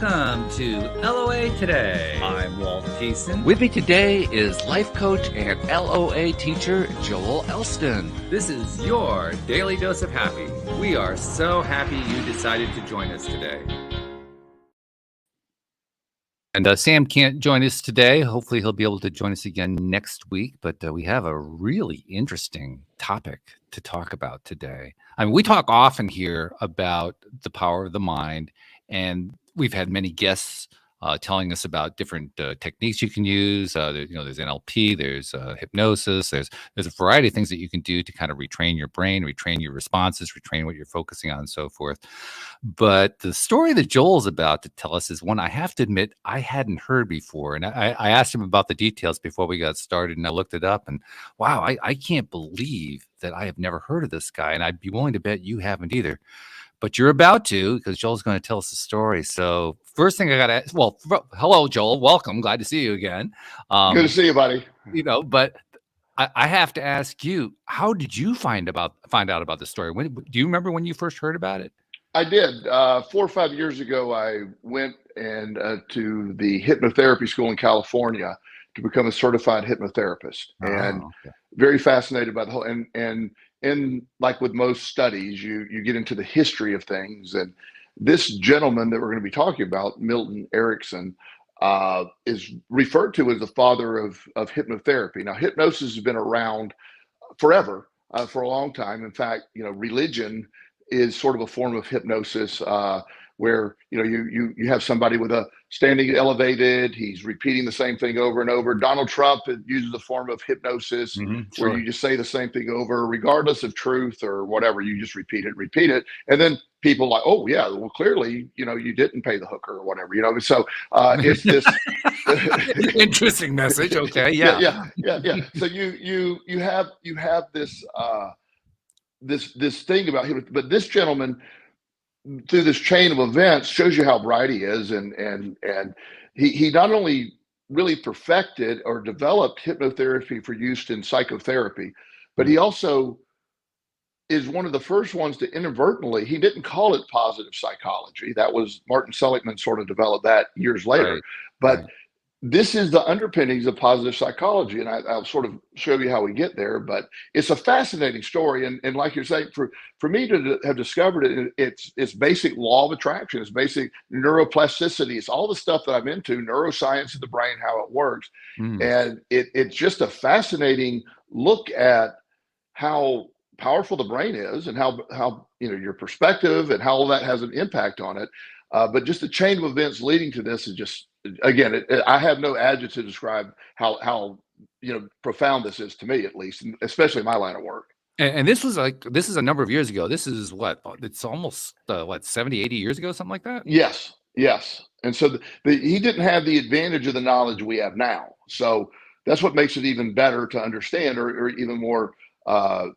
Welcome to LOA Today. I'm Walt Jason. With me today is life coach and LOA teacher Joel Elston. This is your daily dose of happy. We are so happy you decided to join us today. And Sam can't join us today. Hopefully he'll be able to join us again next week. But we have a really interesting topic to talk about today. I mean, we talk often here about the power of the mind, and we've had many guests telling us about different techniques you can use. There's NLP, there's hypnosis, there's a variety of things that you can do to kind of retrain your brain, retrain your responses, retrain what you're focusing on, and so forth. But the story that Joel's about to tell us is one I have to admit I hadn't heard before. And I asked him about the details before we got started, and I looked it up, and wow, I can't believe that I have never heard of this guy, and I'd be willing to bet you haven't either. But you're about to, because Joel's going to tell us the story. So first thing I got to ask, hello, Joel. Welcome. Glad to see you again. Good to see you, buddy. But I have to ask you, how did you find out about the story? Do you remember when you first heard about it? I did. 4 or 5 years ago, I went to the hypnotherapy school in California to become a certified hypnotherapist, and very fascinated by the whole. And like with most studies, you get into the history of things. And this gentleman that we're going to be talking about, Milton Erickson, is referred to as the father of hypnotherapy. Now, hypnosis has been around forever, for a long time. In fact, religion is sort of a form of hypnosis, where you have somebody with a standing elevated, he's repeating the same thing over and over. Donald Trump uses a form of hypnosis, where you just say the same thing over, regardless of truth or whatever. You just repeat it, and then people like, oh yeah, well clearly you didn't pay the hooker or whatever. So it's this interesting message. Okay, yeah. So you have this thing about him, but this gentleman, through this chain of events, shows you how bright he is, and he not only really perfected or developed hypnotherapy for use in psychotherapy, but he also is one of the first ones to inadvertently, he didn't call it positive psychology. That was Martin Seligman sort of developed that years later. Right. But this is the underpinnings of positive psychology, and I'll sort of show you how we get there. But it's a fascinating story, and like you're saying, for me to have discovered it, it's basic law of attraction, it's basic neuroplasticity, it's all the stuff that I'm into, neuroscience of the brain, how it works, and it's just a fascinating look at how powerful the brain is, and how your perspective and how all that has an impact on it. But just the chain of events leading to this is just, again, I have no adjective to describe how profound this is to me, at least, and especially my line of work. And this is a number of years ago. This is it's almost 70, 80 years ago, something like that. Yes. And so he didn't have the advantage of the knowledge we have now. So that's what makes it even better to understand, or even more,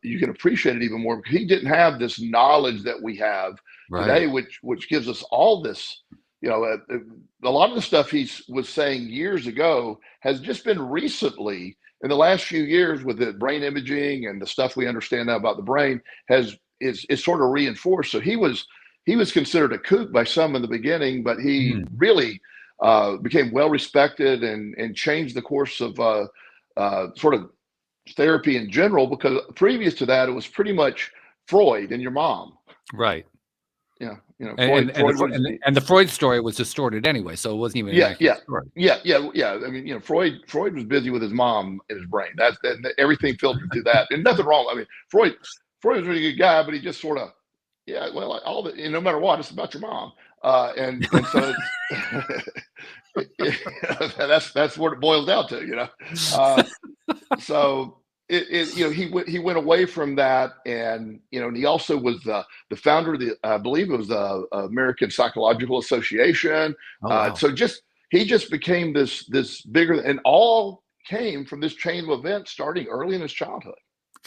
you can appreciate it even more, because he didn't have this knowledge that we have today, which gives us all this. A lot of the stuff he was saying years ago has just been recently, in the last few years, with the brain imaging and the stuff we understand now about the brain, is sort of reinforced. So he was considered a kook by some in the beginning, but he really became well respected and changed the course of sort of therapy in general, because previous to that it was pretty much Freud and your mom. Right. Freud, and the Freud story was distorted anyway, so it wasn't even an accurate story. Yeah. I mean, Freud was busy with his mom in his brain. That's everything filtered through that, and nothing wrong. I mean, Freud was a really good guy, but he just sort of, all the, no matter what, it's about your mom, and so that's what it boils down to, so. He went away from that, and and he also was the founder of I believe it was the American Psychological Association. So he just became this bigger, and all came from this chain of events starting early in his childhood.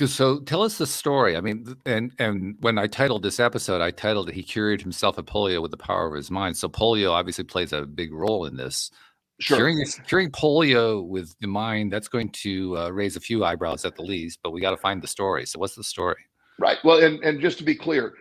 So tell us the story. I mean, and when I titled this episode, I titled it, "He Cured Himself of Polio with the Power of His Mind." So polio obviously plays a big role in this. Sure. Curing polio with the mind, that's going to raise a few eyebrows at the least, but we got to find the story. So what's the story? Right. Well, and just to be clear,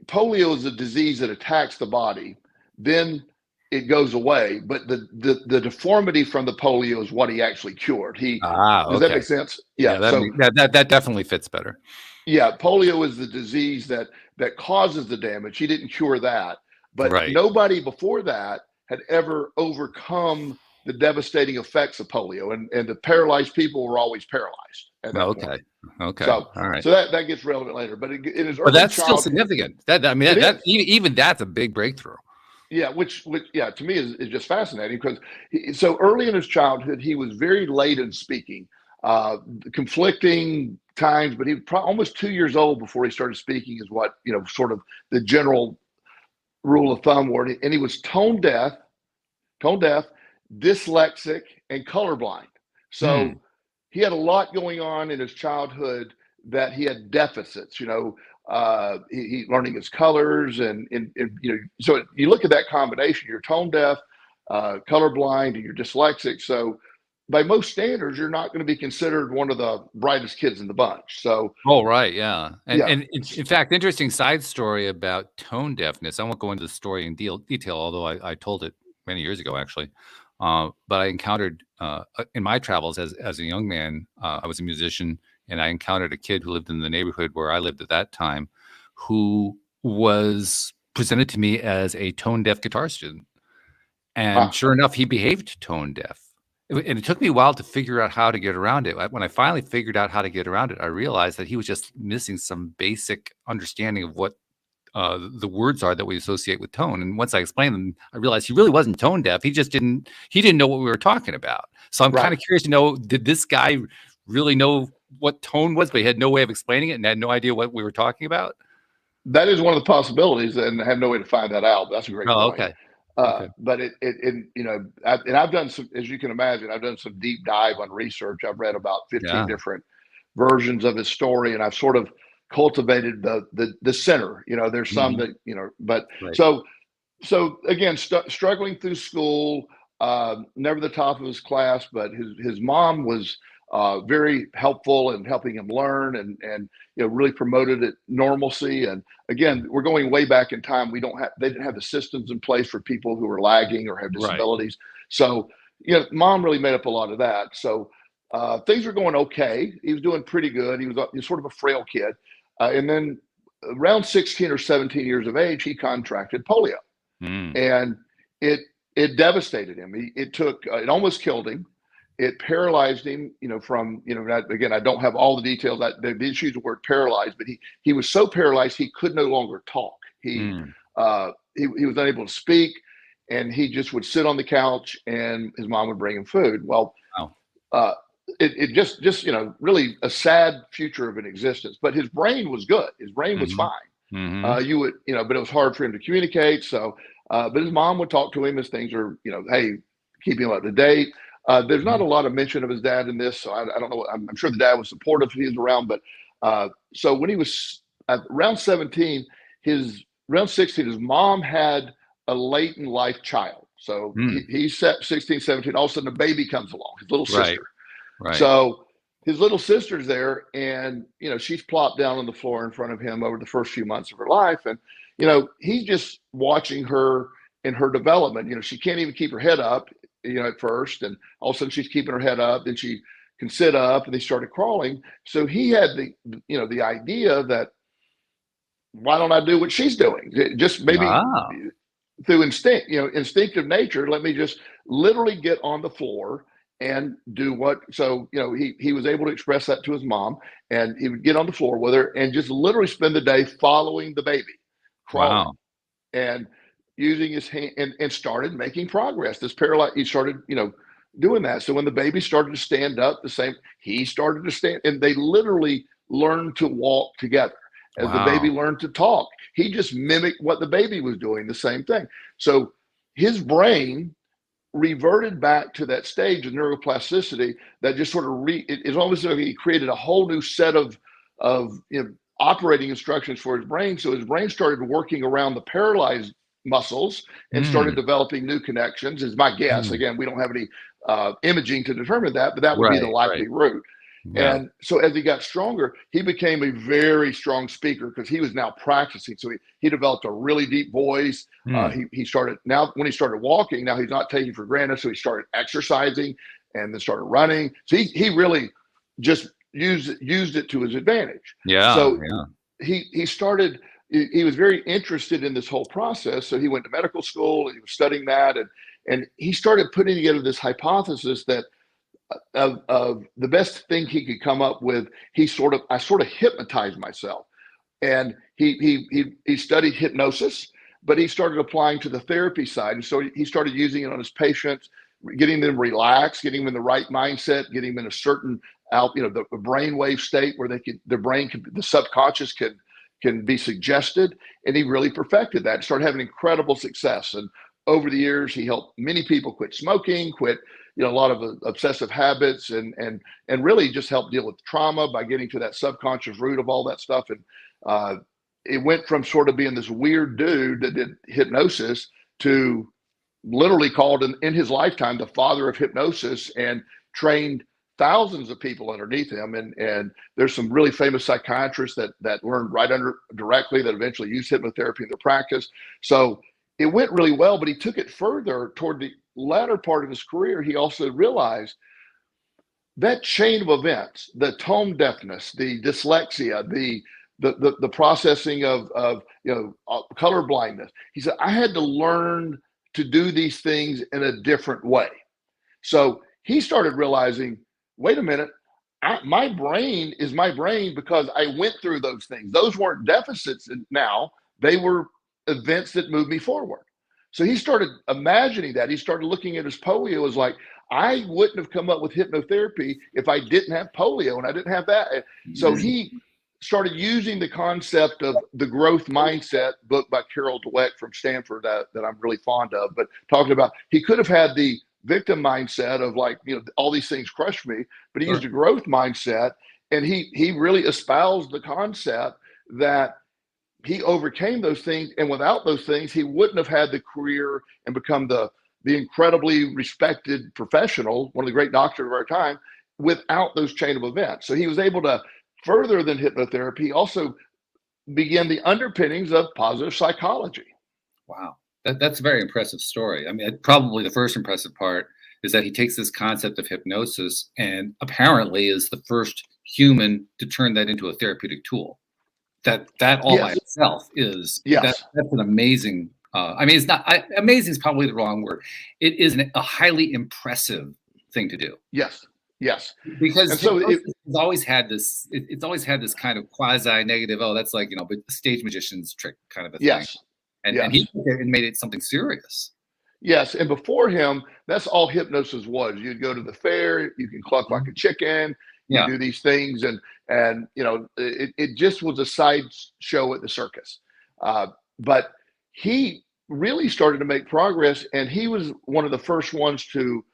polio is a disease that attacks the body. Then it goes away, but the deformity from the polio is what he actually cured. Does that make sense? Yeah, that definitely fits better. Yeah, polio is the disease that causes the damage. He didn't cure that, but nobody before that had ever overcome the devastating effects of polio, and the paralyzed people were always paralyzed at that point. Okay. So, all right. So that gets relevant later, but it is. But that's still significant. Even that's a big breakthrough. Yeah, which to me is just fascinating, because so early in his childhood he was very late in speaking, conflicting times, but he was almost 2 years old before he started speaking, is what sort of the general rule of thumb word. And he was tone deaf, dyslexic, and colorblind. So he had a lot going on in his childhood that he had deficits. He learning his colors, and so you look at that combination. You're tone deaf, colorblind, and you're dyslexic. So by most standards, you're not going to be considered one of the brightest kids in the bunch. So and in fact, interesting side story about tone deafness. I won't go into the story in detail, although I told it many years ago, actually. But I encountered in my travels as a young man, I was a musician, and I encountered a kid who lived in the neighborhood where I lived at that time, who was presented to me as a tone deaf guitar student. And sure enough, he behaved tone deaf. And it took me a while to figure out how to get around it. When I finally figured out how to get around it, I realized that he was just missing some basic understanding of what the words are that we associate with tone. And once I explained them, I realized he really wasn't tone deaf. He didn't know what we were talking about. So I'm kind of curious to know, did this guy really know what tone was, but he had no way of explaining it and had no idea what we were talking about? That is one of the possibilities, and I have no way to find that out. That's a great point. Okay. But I've done some, as you can imagine, I've done some deep dive on research. I've read about 15 different versions of his story, and I've sort of cultivated the center. There's some that but so again, struggling through school, never the top of his class, but his mom was very helpful in helping him learn, and really promoted it normalcy. And again, we're going way back in time. They didn't have the systems in place for people who were lagging or have disabilities. So mom really made up a lot of that. So things were going okay. He was doing pretty good. He was sort of a frail kid, and then around 16 or 17 years of age, he contracted polio, and it devastated him. It almost killed him. It paralyzed him, from, again, I don't have all the details. The issue the word paralyzed, but he was so paralyzed he could no longer talk. He was unable to speak, and he just would sit on the couch, and his mom would bring him food. Well, it just really a sad future of an existence. But his brain was good. His brain was fine. But it was hard for him to communicate. So, but his mom would talk to him as things are, hey, keep him up to date. There's not a lot of mention of his dad in this, so I don't know. I'm sure the dad was supportive if he was around, but so when he was around 17, around 16, his mom had a late in life child. So he's 16, 17, all of a sudden a baby comes along, his little sister. Right. So his little sister's there, and she's plopped down on the floor in front of him over the first few months of her life, and he's just watching her in her development. She can't even keep her head up. At first, and all of a sudden she's keeping her head up, then she can sit up, and they started crawling. So he had the idea that, why don't I do what she's doing? Just maybe through instinctive nature, let me just literally get on the floor and do what. So, he was able to express that to his mom, and he would get on the floor with her and just literally spend the day following the baby, crawling. And using his hand, and started making progress. He started, doing that. So when the baby started to stand up, he started to stand, and they literally learned to walk together. As the baby learned to talk, he just mimicked what the baby was doing, the same thing. So his brain reverted back to that stage of neuroplasticity that just sort of it's almost like he created a whole new set of operating instructions for his brain. So his brain started working around the paralyzed muscles and started developing new connections, is my guess. Again, we don't have any imaging to determine that, but that would be the likely route. Yeah. And so as he got stronger, he became a very strong speaker because he was now practicing. So he developed a really deep voice. He started, now when he started walking, now he's not taking for granted. So he started exercising and then started running. So he really just used it to his advantage. Yeah. So yeah. he started, he was very interested in this whole process. So he went to medical school and he was studying that. And he started putting together this hypothesis that of the best thing he could come up with, I sort of hypnotized myself. And he studied hypnosis, but he started applying to the therapy side. And so he started using it on his patients, getting them relaxed, getting them in the right mindset, getting them in a certain the brainwave state where the subconscious can be suggested. And he really perfected that, started having incredible success. And over the years, he helped many people quit smoking, quit a lot of obsessive habits, and really just help deal with trauma by getting to that subconscious root of all that stuff. And it went from sort of being this weird dude that did hypnosis to literally called in his lifetime the father of hypnosis, and trained thousands of people underneath him. And there's some really famous psychiatrists that learned right under directly that eventually used hypnotherapy in their practice. So it went really well, but he took it further toward the latter part of his career. He also realized that chain of events, the tone deafness, the dyslexia, the processing of color blindness. He said, I had to learn to do these things in a different way. So he started realizing, wait a minute, my brain is my brain because I went through those things. Those weren't deficits now, they were events that moved me forward. So he started imagining that. He started looking at his polio as like, I wouldn't have come up with hypnotherapy if I didn't have polio and I didn't have that. So he started using the concept of the growth mindset book by Carol Dweck from Stanford that I'm really fond of, but talking about, he could have had the victim mindset of like, all these things crushed me, but he used a growth mindset. And he really espoused the concept that he overcame those things, and without those things, he wouldn't have had the career and become the incredibly respected professional, one of the great doctors of our time, without those chain of events. So he was able to, further than hypnotherapy, also begin the underpinnings of positive psychology. Wow, that's a very impressive story. I mean, probably the first impressive part is that he takes this concept of hypnosis and apparently is the first human to turn that into a therapeutic tool. That all by itself is that's an amazing. I mean, it's not amazing is probably the wrong word. It is a highly impressive thing to do. Yes. Because so it's always had this. It's always had this kind of quasi negative. Oh, that's like a stage magician's trick kind of a thing. Yes. And he made it something serious. Yes, and before him, that's all hypnosis was. You'd go to the fair, you can cluck like a chicken. You do these things, and it just was a side show at the circus. But he really started to make progress, and he was one of the first ones to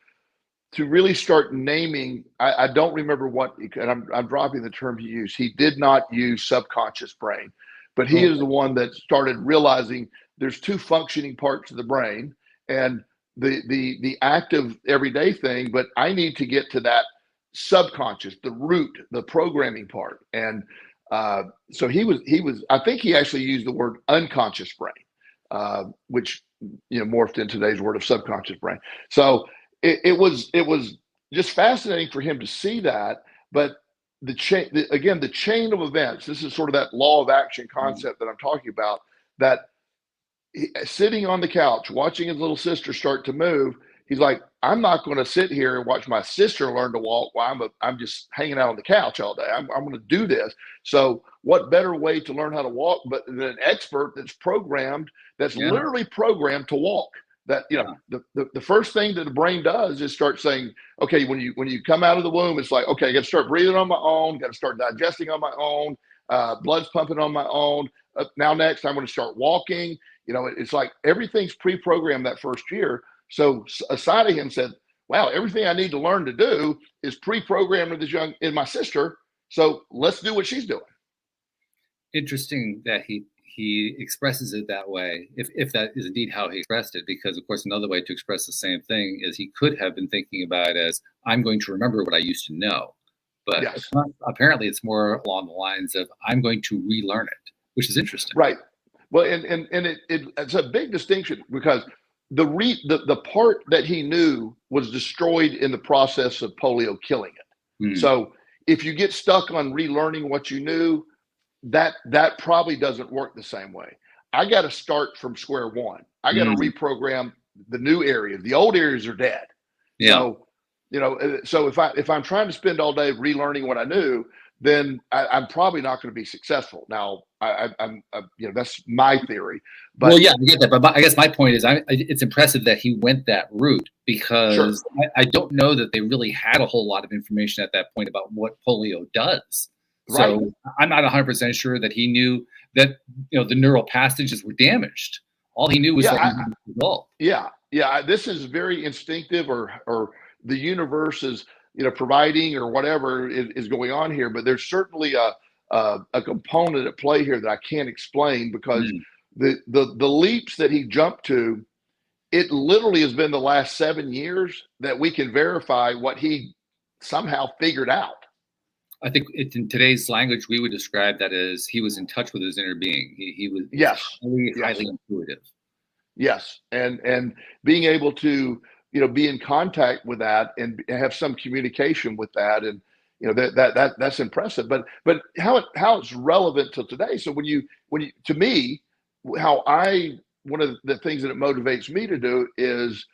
really start naming. I don't remember what, and I'm dropping the term he used. He did not use subconscious brain, but he is the one that started realizing there's two functioning parts of the brain, and the active everyday thing, but I need to get to that subconscious, the root, the programming part. And so he was I think he actually used the word unconscious brain, which morphed into today's word of subconscious brain. So it was just fascinating for him to see that. But the chain of events, this is sort of that law of action concept that I'm talking about, that sitting on the couch watching his little sister start to move, he's like, I'm not going to sit here and watch my sister learn to walk while I'm just hanging out on the couch all day. I'm going to do this. So what better way to learn how to walk but than an expert that's programmed, that's literally programmed to walk? That the first thing that the brain does is start saying, okay, when you come out of the womb, it's like, okay, I got to start breathing on my own, got to start digesting on my own, blood's pumping on my own. Now next, I'm going to start walking. It's like everything's pre-programmed that first year. So a side of him said, wow, everything I need to learn to do is pre-programmed in my sister. So let's do what she's doing. Interesting that he expresses it that way, if that is indeed how he expressed it, because of course another way to express the same thing is he could have been thinking about it as, I'm going to remember what I used to know. but Yes. apparently it's more along the lines of I'm going to relearn it, which is interesting. Right. Well, and it's a big distinction because the part that he knew was destroyed in the process of polio killing it. Mm. So if you get stuck on relearning what you knew, that probably doesn't work the same way. I got to start from square one. I got to reprogram the new areas. The old areas are dead. Yeah. So, so if I'm trying to spend all day relearning what I knew, then I'm probably not going to be successful. Now, I'm that's my theory. But well, yeah, I get that. But I guess my point is, it's impressive that he went that route because sure. I don't know that they really had a whole lot of information at that point about what polio does. Right. So I'm not 100% sure that he knew that the neural passages were damaged. All he knew was that he was an adult. Yeah. This is very instinctive, or the universe is providing, or whatever is going on here. But there's certainly a component at play here that I can't explain, because the leaps that he jumped to, it literally has been the last 7 years that we can verify what he somehow figured out. I think in today's language, we would describe that as he was in touch with his inner being. He was highly intuitive. Yes, and being able to be in contact with that and have some communication with that, and that's impressive. But how it's relevant to today. So when you to me, one of the things that it motivates me to do is,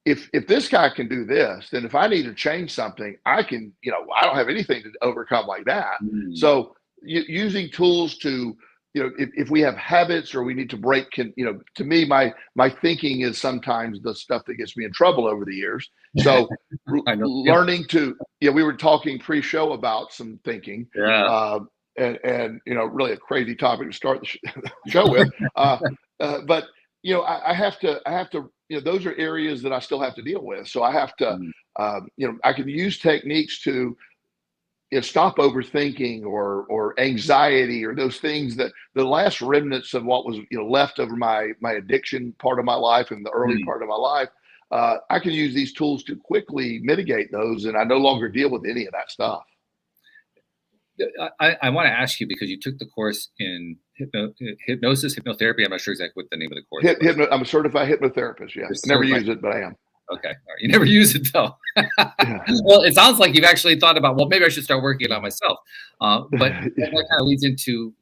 if this guy can do this, then if I need to change something, I can. I don't have anything to overcome like that. So using tools to if we have habits or we need to break, to me, my thinking is sometimes the stuff that gets me in trouble over the years. So learning to, we were talking pre-show about some thinking, and really a crazy topic to start the show with. But I have to, those are areas that I still have to deal with. So I have to, I can use techniques to stop overthinking or anxiety, or those things that the last remnants of what was left over my addiction part of my life and the early part of my life. I can use these tools to quickly mitigate those, and I no longer deal with any of that stuff. I want to ask you, because you took the course in hypnosis, hypnotherapy. I'm not sure exactly what the name of the course is. I'm a certified hypnotherapist. Yes, never use it, but I am. Okay. All right. You never use it though. Well, it sounds like you've actually thought about, well, maybe I should start working it on myself. But that kind of leads into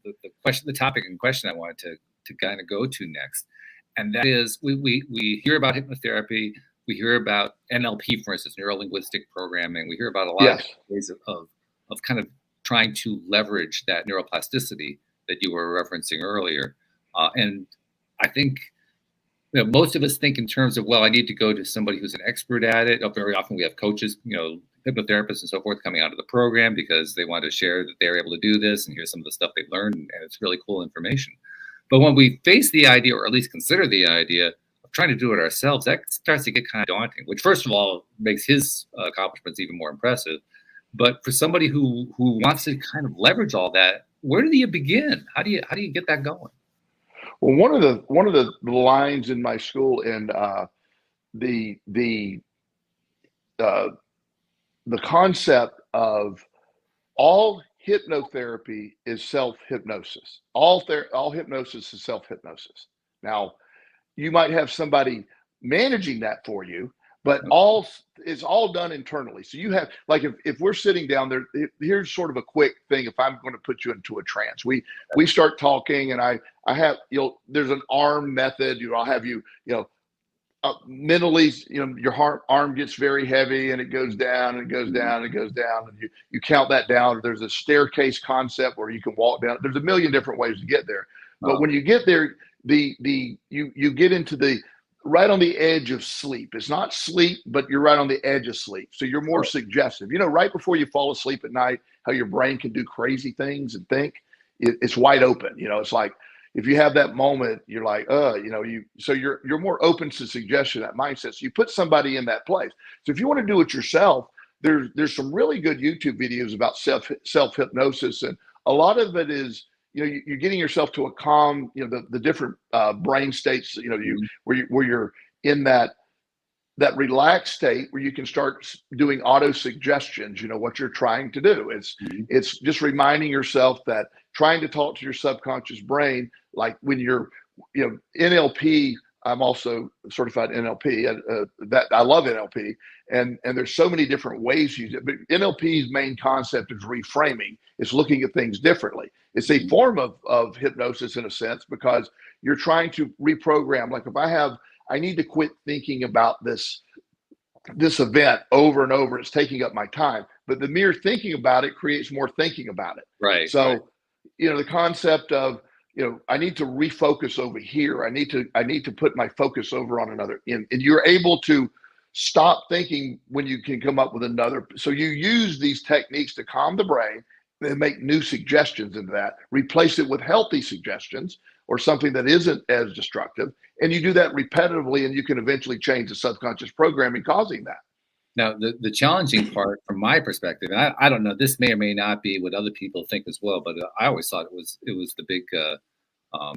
the topic in question I wanted to kind of go to next. And that is, we hear about hypnotherapy. We hear about NLP, for instance, neuro-linguistic programming. We hear about a lot of ways of kind of trying to leverage that neuroplasticity that you were referencing earlier. And I think most of us think in terms of, well, I need to go to somebody who's an expert at it. Very often we have coaches, hypnotherapists and so forth coming out of the program because they want to share that they're able to do this, and here's some of the stuff they've learned, and it's really cool information. But when we face the idea, or at least consider the idea of trying to do it ourselves, that starts to get kind of daunting, which first of all makes his accomplishments even more impressive. But for somebody who wants to kind of leverage all that, where do you begin? How do you get that going? Well, one of the lines in my school, and the concept of all hypnotherapy is self-hypnosis. All hypnosis is self-hypnosis. Now, you might have somebody managing that for you, but it's all done internally. So you have, like, if we're sitting down there, here's sort of a quick thing. If I'm going to put you into a trance, we start talking, and I have, there's an arm method. I'll have you, mentally, your arm gets very heavy, and it goes down and it goes down and it goes down, and you count that down. There's a staircase concept where you can walk down. There's a million different ways to get there. But when you get there, you get into the right on the edge of sleep. It's not sleep, but you're right on the edge of sleep. So you're more suggestive. Right before you fall asleep at night, how your brain can do crazy things and think, it's wide open. It's like, if you have that moment, you're like, so you're more open to suggestion, that mindset. So you put somebody in that place. So if you want to do it yourself, there's some really good YouTube videos about self-hypnosis. And a lot of it is, you're getting yourself to a calm, the different brain states, where you're in that that relaxed state where you can start doing auto suggestions, what you're trying to do. It's just reminding yourself that trying to talk to your subconscious brain, like when you're, NLP. I'm also certified NLP. That I love NLP, and there's so many different ways you do it. But NLP's main concept is reframing. It's looking at things differently. It's a form of hypnosis in a sense, because you're trying to reprogram. Like if I need to quit thinking about this event over and over. It's taking up my time, but the mere thinking about it creates more thinking about it. Right. So, right. The concept of, I need to refocus over here. I need to put my focus over on another. And you're able to stop thinking when you can come up with another. So you use these techniques to calm the brain and make new suggestions into that, replace it with healthy suggestions or something that isn't as destructive. And you do that repetitively, and you can eventually change the subconscious programming causing that. Now, the challenging part from my perspective, and I don't know, this may or may not be what other people think as well, but I always thought it was the big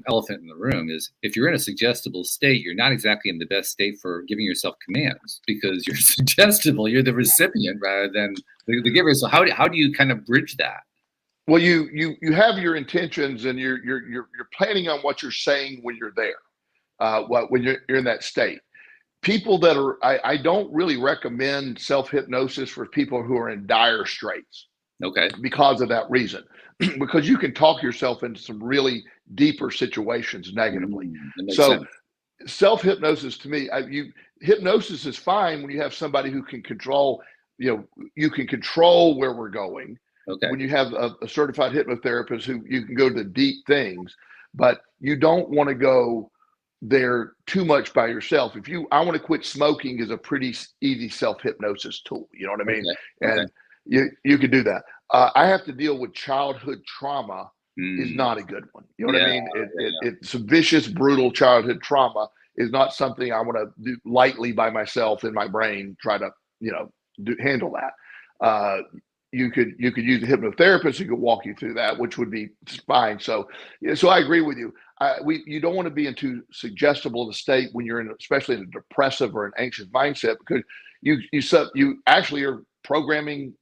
elephant in the room, is if you're in a suggestible state, you're not exactly in the best state for giving yourself commands, because you're suggestible, you're the recipient rather than the giver. So how do you kind of bridge that? Well, you have your intentions, and you're planning on what you're saying when you're there, when you're in that state. People that are, I don't really recommend self-hypnosis for people who are in dire straits. Okay. Because of that reason, because you can talk yourself into some really deeper situations negatively. So self-hypnosis, to me, hypnosis is fine when you have somebody who can control, you can control where we're going. Okay. When you have a certified hypnotherapist who you can go to deep things, but you don't want to go there too much by yourself. I want to quit smoking is a pretty easy self-hypnosis tool. You know what I mean? Okay. And you could do that. I have to deal with childhood trauma is not a good one. You know what I mean? It's a vicious, brutal childhood trauma is not something I want to do lightly by myself in my brain, try to, handle that. You could use a hypnotherapist who could walk you through that, which would be fine. So I agree with you. You don't want to be in too suggestible a state when you're in, especially in a depressive or an anxious mindset, because you actually are programming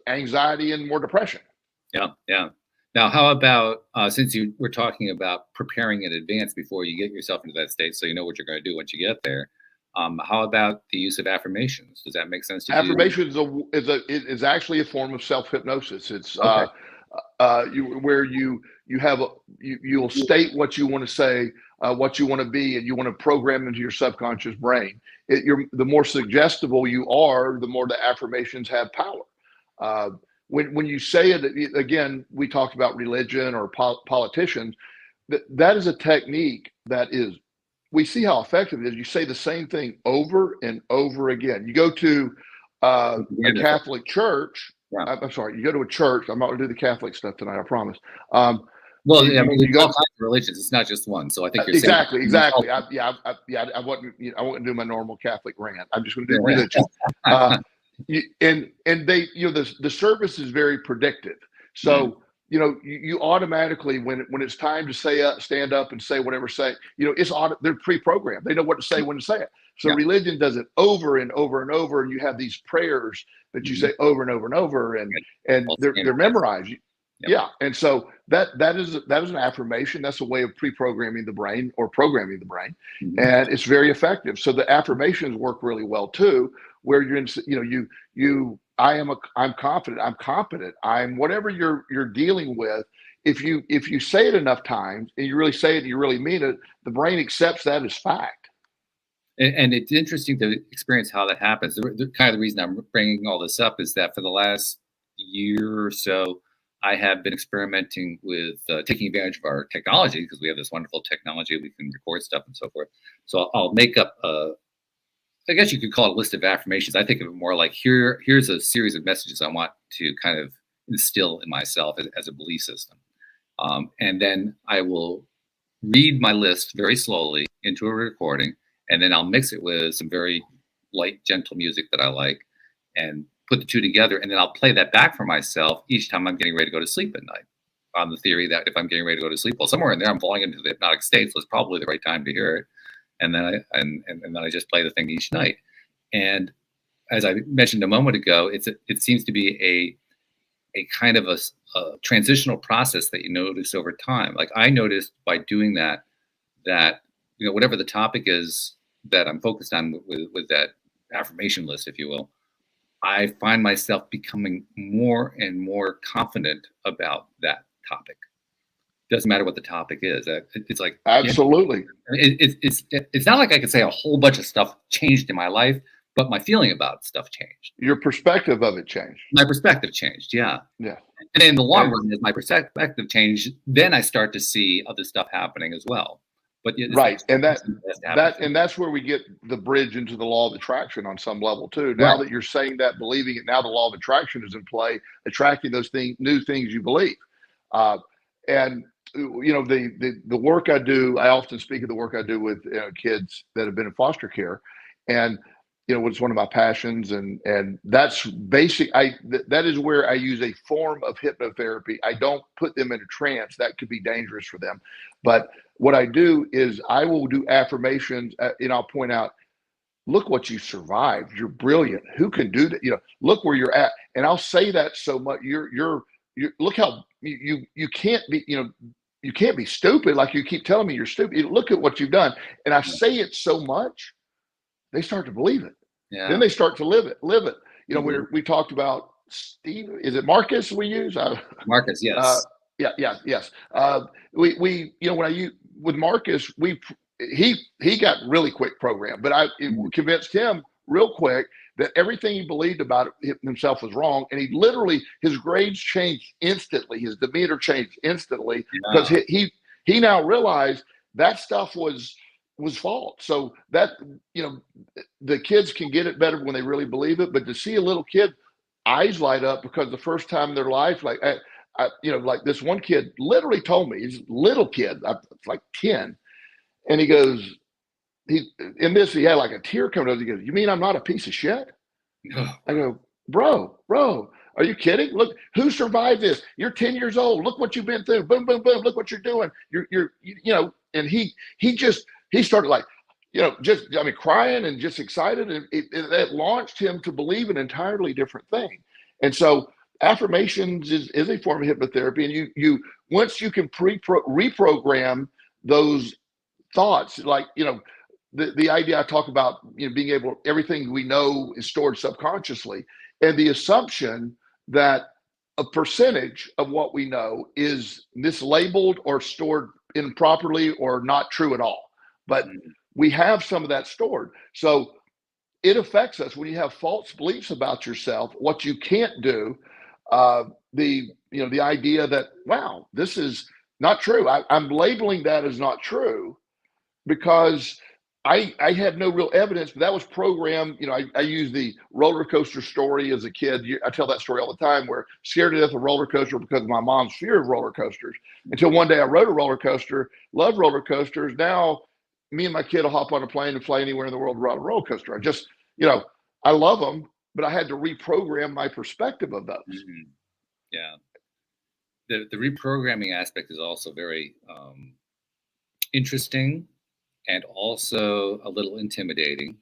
anxiety and more depression. Yeah. Now, how about since you were talking about preparing in advance before you get yourself into that state, so you know what you're going to do once you get there? How about the use of affirmations? Does that make sense to you? Affirmations is actually a form of self-hypnosis. It's okay. where you'll state what you want to say, what you want to be, and you want to program into your subconscious brain. The more suggestible you are, the more the affirmations have power. When you say it, again, we talked about religion or politicians. That is a technique that is. We see how effective it is. You say the same thing over and over again. You go to a Catholic church. Yeah. I'm sorry. You go to a church. I'm not going to do the Catholic stuff tonight. I promise. Well, there's all kinds of religions. It's not just one. So I think you're exactly. I wasn't. I won't do my normal Catholic rant. I'm just going to do religion. And they, the service is very predictive. So. You automatically, when it's time to stand up and say whatever, they're pre-programmed. They know what to say when to say it. So religion does it over and over and over, and you have these prayers that you say over and over and over, and they're memorized. Yeah, and so that is an affirmation. That's a way of pre-programming the brain or programming the brain, and it's very effective. So the affirmations work really well too, where you're in, I'm confident, I'm competent, I'm whatever you're dealing with. If you say it enough times and you really say it and you really mean it, the brain accepts that as fact. And it's interesting to experience how that happens. The kind of the reason I'm bringing all this up is that for the last year or so, I have been experimenting with taking advantage of our technology, because we have this wonderful technology. We can record stuff and so forth. So I'll make up I guess you could call it a list of affirmations. I think of it more like here's a series of messages I want to kind of instill in myself as a belief system. And then I will read my list very slowly into a recording, and then I'll mix it with some very light, gentle music that I like, and put the two together, and then I'll play that back for myself each time I'm getting ready to go to sleep at night, on the theory that if I'm getting ready to go to sleep, well, somewhere in there I'm falling into the hypnotic state, so it's probably the right time to hear it. and then I just play the thing each night. And as I mentioned a moment ago, it seems to be a kind of a transitional process that you notice over time. Like I noticed by doing that whatever the topic is that I'm focused on with that affirmation list, if you will, I find myself becoming more and more confident about that topic. Doesn't matter what the topic is. It's like absolutely. It's not like I could say a whole bunch of stuff changed in my life, but my feeling about stuff changed. Your perspective of it changed. My perspective changed. Yeah. Yeah. And in the long run, as my perspective changed, then I start to see other stuff happening as well. But right, and that's where we get the bridge into the law of attraction on some level too. Now that you're saying that, believing it, now the law of attraction is in play, attracting those new things you believe. And the work I do, I often speak of the work I do with kids that have been in foster care, and it's one of my passions, and that's basic. That is where I use a form of hypnotherapy. I don't put them in a trance. That could be dangerous for them. But what I do is I will do affirmations, and I'll point out, look what you survived. You're brilliant. Who can do that? Look where you're at. And I'll say that so much. You're look how you can't be. You can't be stupid. Like you keep telling me you're stupid. Look at what you've done. And I say it so much, they start to believe it. Yeah. Then they start to live it. Mm-hmm. We talked about Steve. Is it Marcus we use? Marcus, yes. Yes. With Marcus, he got really quick programmed, but I convinced him real quick that everything he believed about himself was wrong, and his grades changed instantly, his demeanor changed instantly, because he now realized that stuff was false. So that the kids can get it better when they really believe it, but to see a little kid eyes light up because the first time in their life, like like this one kid literally told me, he's a little kid, like 10, and he goes, he had like a tear coming out. He goes, "You mean I'm not a piece of shit?" I go, bro, are you kidding? Look, who survived this? You're 10 years old. Look what you've been through. Boom, boom, boom. Look what you're doing. And he started like, crying and just excited. And it launched him to believe an entirely different thing. And so affirmations is a form of hypnotherapy. And you once you can reprogram those thoughts, like, the idea I talk about, being able, everything we know is stored subconsciously, and the assumption that a percentage of what we know is mislabeled or stored improperly or not true at all. But we have some of that stored. So it affects us when you have false beliefs about yourself, what you can't do, the idea that, wow, this is not true. I'm labeling that as not true because I had no real evidence, but that was programmed. I use the roller coaster story as a kid. I tell that story all the time, where scared to death of roller coaster because of my mom's fear of roller coasters. Until one day I rode a roller coaster, love roller coasters. Now me and my kid will hop on a plane and fly anywhere in the world around a roller coaster. I just, I love them, but I had to reprogram my perspective of those. Mm-hmm. Yeah. The reprogramming aspect is also very interesting. And also a little intimidating,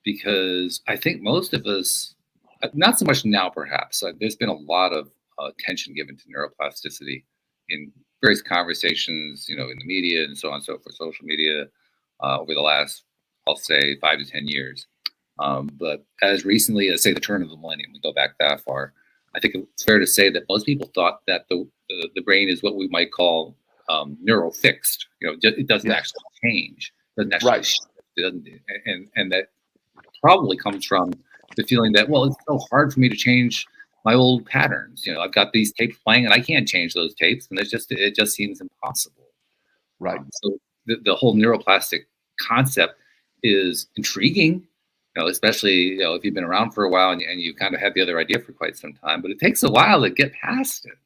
because I think most of us, not so much now perhaps, there's been a lot of attention given to neuroplasticity in various conversations, in the media and so on and so forth, social media, over the last, I'll say, 5 to 10 years. But as recently as, say, the turn of the millennium, we go back that far, I think it's fair to say that most people thought that the brain is what we might call neurofixed. It doesn't actually change. Doesn't actually shift. It doesn't, and that probably comes from the feeling that, well, it's so hard for me to change my old patterns. I've got these tapes playing and I can't change those tapes, and it just seems impossible. Right. So the whole neuroplastic concept is intriguing, especially if you've been around for a while and you kind of had the other idea for quite some time. But it takes a while to get past it.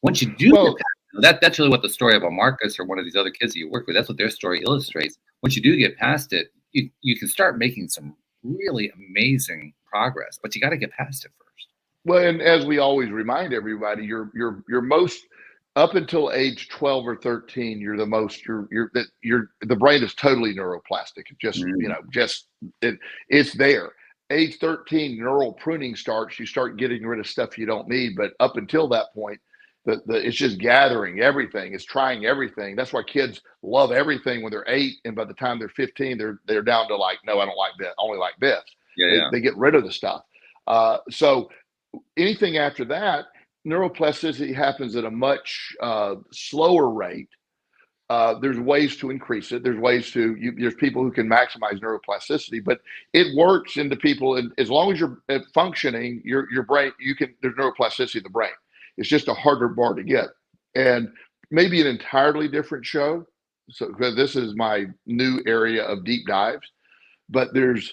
Once you do get past it, that's really what the story about Marcus or one of these other kids that you work with, that's what their story illustrates. Once you do get past it, you can start making some really amazing progress, but you got to get past it first. Well, and as we always remind everybody, your most up until age 12 or 13, you're the most, the brain is totally neuroplastic. It's there. Age 13, neural pruning starts. You start getting rid of stuff you don't need. But up until that point, it's just gathering everything. It's trying everything. That's why kids love everything when they're 8, and by the time they're 15, they're down to like, no, I don't like this. I only like this. They get rid of the stuff. So anything after that, neuroplasticity happens at a much slower rate. There's ways to increase it. There's people who can maximize neuroplasticity, but it works into people. And as long as you're functioning, your brain, there's neuroplasticity in the brain. It's just a harder bar to get, and maybe an entirely different show. So this is my new area of deep dives, but there's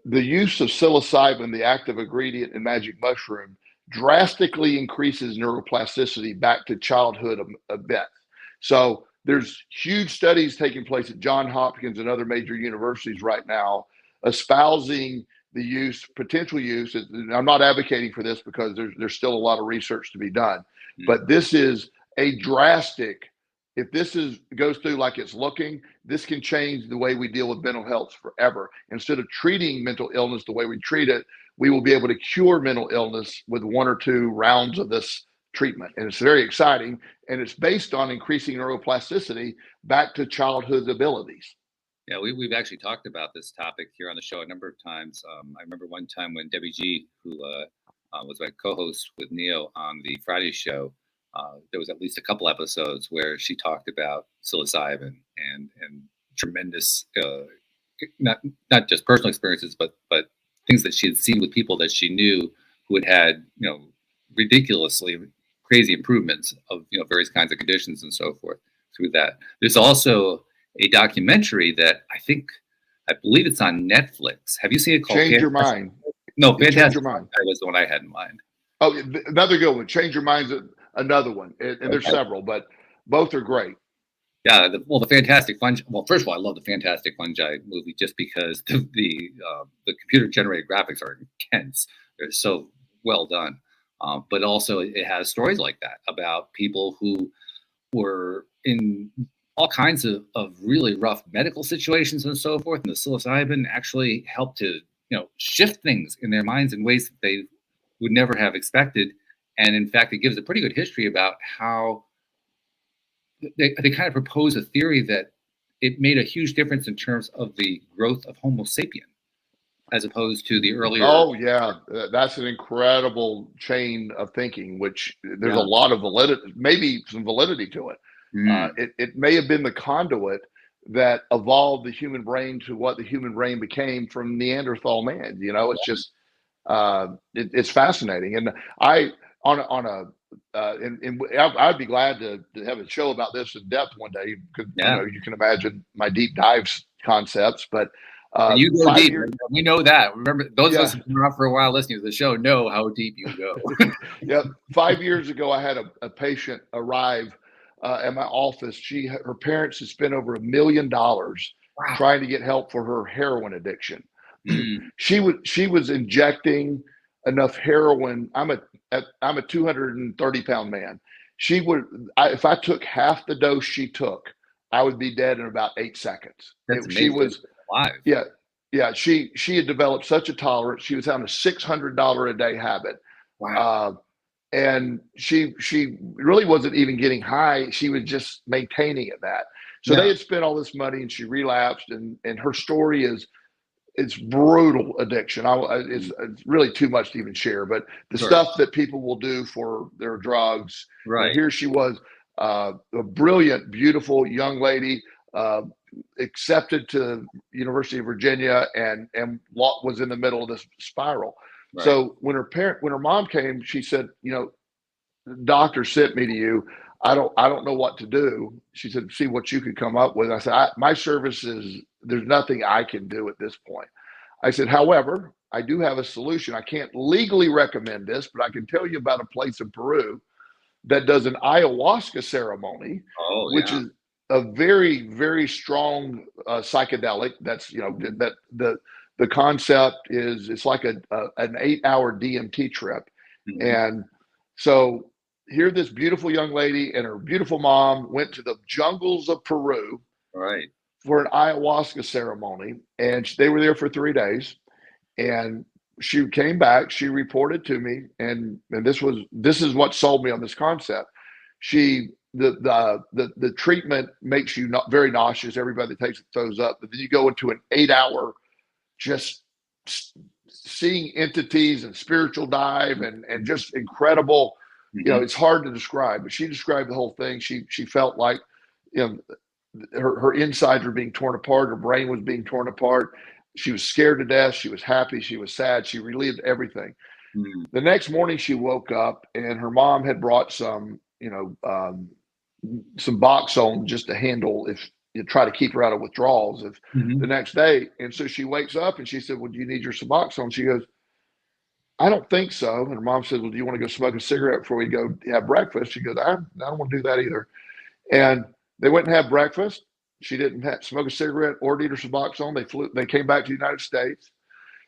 the use of psilocybin, the active ingredient in magic mushroom, drastically increases neuroplasticity back to childhood a bit. So there's huge studies taking place at Johns Hopkins and other major universities right now espousing the potential use. I'm not advocating for this because there's still a lot of research to be done, but this is a drastic, if this goes through like it's looking, this can change the way we deal with mental health forever. Instead of treating mental illness the way we treat it, we will be able to cure mental illness with 1 or 2 rounds of this treatment. And it's very exciting. And it's based on increasing neuroplasticity back to childhood abilities. Yeah, we've actually talked about this topic here on the show a number of times. I remember one time when Debbie G, who was my co-host with Neo on the Friday show, there was at least a couple episodes where she talked about psilocybin and tremendous, not just personal experiences, but things that she had seen with people that she knew who had ridiculously crazy improvements of various kinds of conditions and so forth through that. There's also a documentary that I believe it's on Netflix. Have you seen it called Change Your Mind? No, Fantastic. Change Your Mind. That was the one I had in mind. Oh, another good one. Change Your Mind's another one, and there's several, but both are great. Yeah, the Fantastic Fungi. Well, first of all, I love the Fantastic Fungi movie just because the computer generated graphics are intense. They're so well done, but also it has stories like that about people who were in all kinds of really rough medical situations and so forth. And the psilocybin actually helped to shift things in their minds in ways that they would never have expected. And in fact, it gives a pretty good history about how they kind of propose a theory that it made a huge difference in terms of the growth of Homo sapien, as opposed to the earlier. Oh yeah, that's an incredible chain of thinking, which there's a lot of validity, maybe some validity to it. It may have been the conduit that evolved the human brain to what the human brain became from Neanderthal man. It's just it's fascinating, and I'd be glad to have a show about this in depth one day, because you can imagine my deep dives concepts. But you go deep. We know that. Remember, those of us who've been around for a while listening to the show know how deep you go. Yeah, 5 years ago, I had a patient arrive at my office. Her parents had spent over $1 million trying to get help for her heroin addiction. She was injecting enough heroin. I'm a 230-pound man. If I took half the dose she took, I would be dead in about 8 seconds. She was alive. Yeah. She had developed such a tolerance. She was on a $600 a day habit. Wow. And she really wasn't even getting high. She was just maintaining at that. So they had spent all this money, and she relapsed. And her story it's brutal addiction. It's really too much to even share. But the stuff that people will do for their drugs. Right. Here she was, a brilliant, beautiful young lady, accepted to University of Virginia, and was in the middle of this spiral. Right. So when her mom came, she said, the doctor sent me to you. I don't know what to do. She said, see what you could come up with. I said, my service there's nothing I can do at this point. I said, however, I do have a solution. I can't legally recommend this, but I can tell you about a place in Peru that does an ayahuasca ceremony, which is a very, very strong psychedelic. That's, that the concept is, it's like an 8-hour DMT trip. Mm-hmm. And so here this beautiful young lady and her beautiful mom went to the jungles of Peru Right. for an ayahuasca ceremony, and they were there for 3 days. And she came back. She reported to me, and this is what sold me on this concept. The treatment makes you not very nauseous. Everybody that takes it throws up, but then you go into an 8-hour just seeing entities and spiritual dive and just incredible. You know, it's hard to describe, but she described the whole thing. She felt like, you know, her insides were being torn apart. Her brain was being torn apart. She was scared to death. She was happy. She was sad. She relived everything. The next morning she woke up and her mom had brought some, some Boxone just to handle if you try to keep her out of withdrawals if the next day. And so she wakes up and she said, well, do you need your Suboxone? She goes, I don't think so. And her mom said, well, do you want to go smoke a cigarette before we go have breakfast? She goes, I don't want to do that either. And they went and had breakfast. She didn't smoke a cigarette or need her Suboxone. They came back to the United States.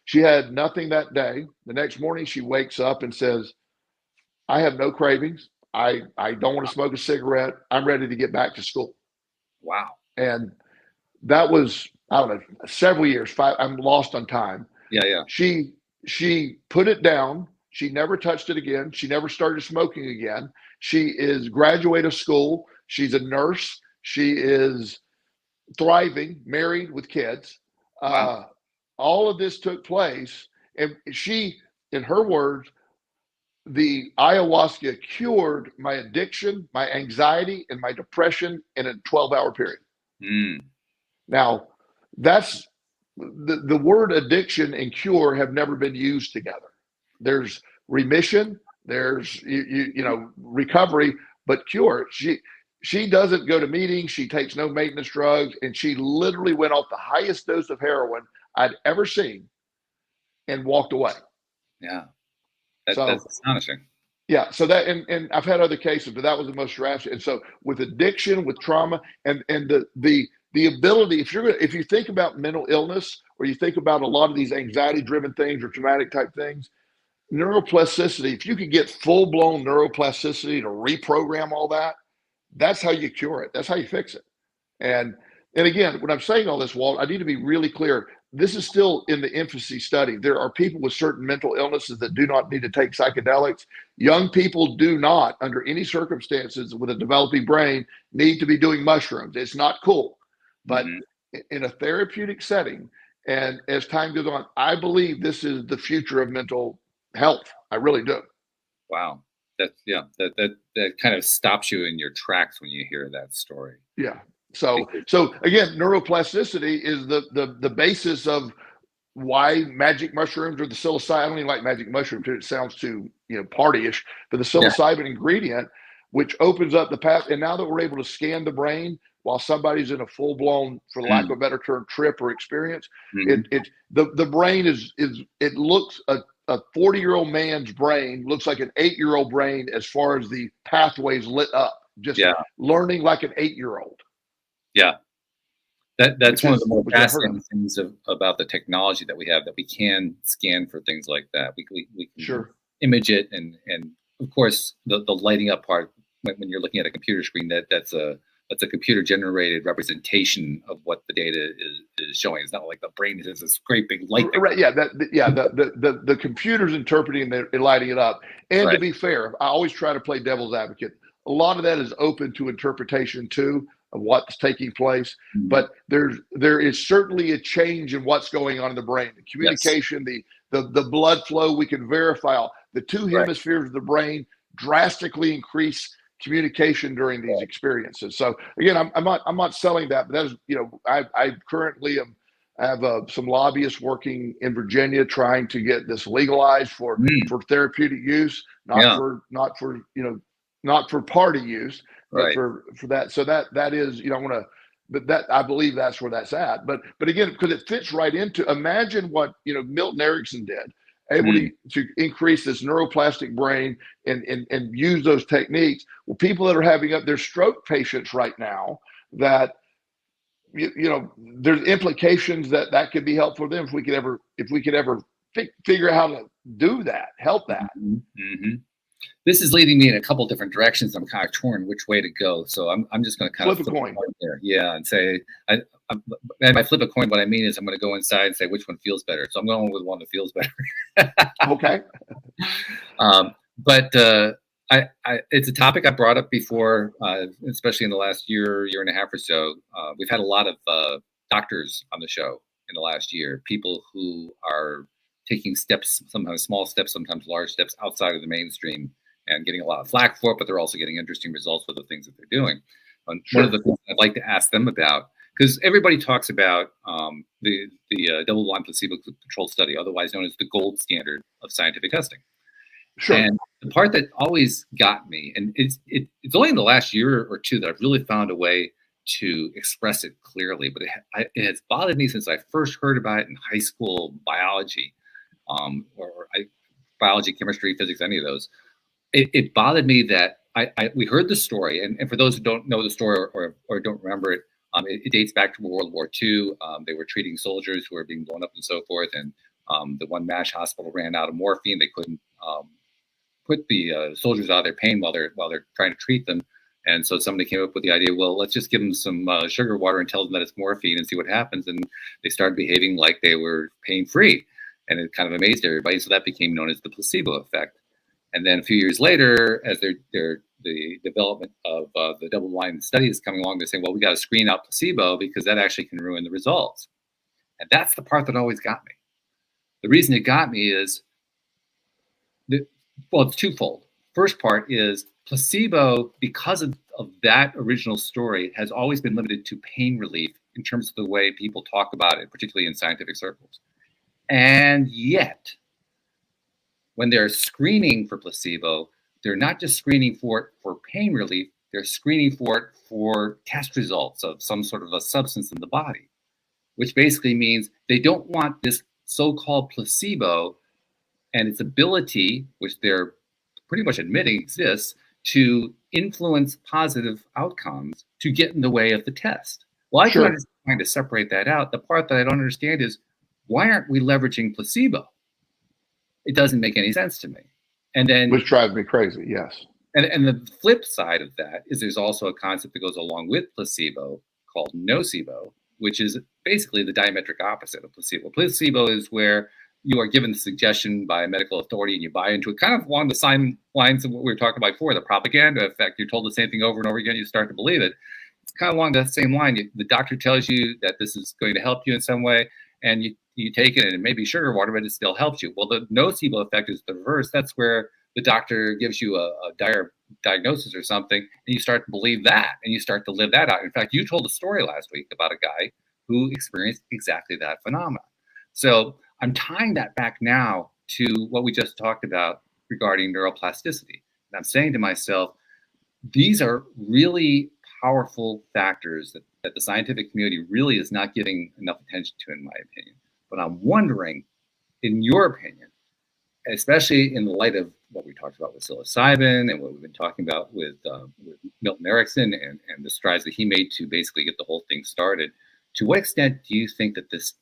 She had nothing that day. The next morning she wakes up and says, I have no cravings. I don't want to smoke a cigarette. I'm ready to get back to school. Wow. And that was, I don't know, several years, I'm lost on time. Yeah. She put it down. She never touched it again. She never started smoking again. She is graduate of school. She's a nurse. She is thriving, married with kids. Wow. All of this took place. And she, in her words, the ayahuasca cured my addiction, my anxiety, and my depression in a 12-hour period. Now, that's the word addiction and cure have never been used together. There's remission, there's recovery, but cure. She doesn't go to meetings. She takes no maintenance drugs, and she literally went off the highest dose of heroin I'd ever seen and walked away. Yeah, that's astonishing. Yeah, so that and I've had other cases, but that was the most drastic. And so with addiction, with trauma, and the ability, if you think about mental illness, or you think about a lot of these anxiety-driven things or traumatic type things, neuroplasticity, if you could get full-blown neuroplasticity to reprogram all that, that's how you cure it. That's how you fix it. And again, when I'm saying all this, Walt, I need to be really clear. This is still in the infancy study. There are people with certain mental illnesses that do not need to take psychedelics. Young people do not, under any circumstances with a developing brain, need to be doing mushrooms. It's not cool. But in a therapeutic setting, and as time goes on, I believe this is the future of mental health. I really do. Wow. That kind of stops you in your tracks when you hear that story. Yeah. So again, neuroplasticity is the basis of why magic mushrooms or the psilocybin. I don't even like magic mushrooms. It sounds too party-ish. But the psilocybin ingredient, which opens up the path, and now that we're able to scan the brain while somebody's in a full-blown, for lack of a better term, trip or experience, the brain it looks a 40-year-old man's brain looks like an 8-year-old brain as far as the pathways lit up, just learning like an 8-year-old. Yeah. That's one of the more fascinating things about the technology that we have, that we can scan for things like that. We can image it, and of course the lighting up part when you're looking at a computer screen, that's a computer generated representation of what the data is showing. It's not like the brain is this great big light. Right. Yeah. The computer's interpreting and lighting it up. And to be fair, I always try to play devil's advocate. A lot of that is open to interpretation too, of what's taking place. But there is certainly a change in what's going on in the brain. The communication, the blood flow, we can verify the two hemispheres of the brain drastically increase communication during these experiences. So again, I'm not selling that, but that is, I currently have some lobbyists working in Virginia trying to get this legalized for therapeutic use, not for party use, but for that. So that is, but that, I believe that's where that's at. But again, because it fits right into, imagine what, Milton Erickson did, able to increase this neuroplastic brain and use those techniques. Well, people that are having their stroke patients right now, that, there's implications that could be helpful for them if we could ever figure out how to do that, help that. This is leading me in a couple different directions. I'm kind of torn which way to go. So I'm just going to kind of flip a coin there. Yeah. And say, and by flip a coin, what I mean is I'm going to go inside and say which one feels better. So I'm going with one that feels better. Okay. But it's a topic I brought up before, especially in the last year and a half or so. We've had a lot of doctors on the show in the last year, people who are taking steps, sometimes small steps, sometimes large steps outside of the mainstream and getting a lot of flack for it, but they're also getting interesting results with the things that they're doing. And one of the things I'd like to ask them about, because everybody talks about the double-blind placebo-controlled study, otherwise known as the gold standard of scientific testing. Sure. And the part that always got me, and it's only in the last year or two that I've really found a way to express it clearly, but it has bothered me since I first heard about it in high school biology, biology, chemistry, physics, any of those. It bothered me that we heard the story, and for those who don't know the story or don't remember it, it dates back to World War II. They were treating soldiers who were being blown up and so forth, and the one MASH hospital ran out of morphine. They couldn't put the soldiers out of their pain while they're trying to treat them, and so somebody came up with the idea, well, let's just give them some sugar water and tell them that it's morphine and see what happens. And they started behaving like they were pain-free, and it kind of amazed everybody. So that became known as the placebo effect. And then a few years later, as the development of the double-blind study is coming along, they're saying, well, we got to screen out placebo because that actually can ruin the results. And that's the part that always got me. The reason it got me is, it's twofold. First part is placebo, because of that original story, has always been limited to pain relief in terms of the way people talk about it, particularly in scientific circles. And yet, when they're screening for placebo, they're not just screening for it for pain relief, they're screening for it for test results of some sort of a substance in the body, which basically means they don't want this so-called placebo and its ability, which they're pretty much admitting exists, to influence positive outcomes to get in the way of the test. Well, I can understand trying to separate that out. The part that I don't understand is, why aren't we leveraging placebo? It doesn't make any sense to me. And then, which drives me crazy, yes. And the flip side of that is there's also a concept that goes along with placebo called nocebo, which is basically the diametric opposite of placebo. Placebo is where you are given the suggestion by a medical authority and you buy into it, kind of along the same lines of what we were talking about before, the propaganda effect. You're told the same thing over and over again, you start to believe it. It's kind of along that same line. The doctor tells you that this is going to help you in some way, and you take it, and it may be sugar water, but it still helps you. Well, the nocebo effect is the reverse. That's where the doctor gives you a dire diagnosis or something, and you start to believe that, and you start to live that out. In fact, you told a story last week about a guy who experienced exactly that phenomenon. So I'm tying that back now to what we just talked about regarding neuroplasticity. And I'm saying to myself, these are really powerful factors that the scientific community really is not giving enough attention to, in my opinion. But I'm wondering, in your opinion, especially in the light of what we talked about with psilocybin and what we've been talking about with Milton Erickson and the strides that he made to basically get the whole thing started, to what extent do you think that this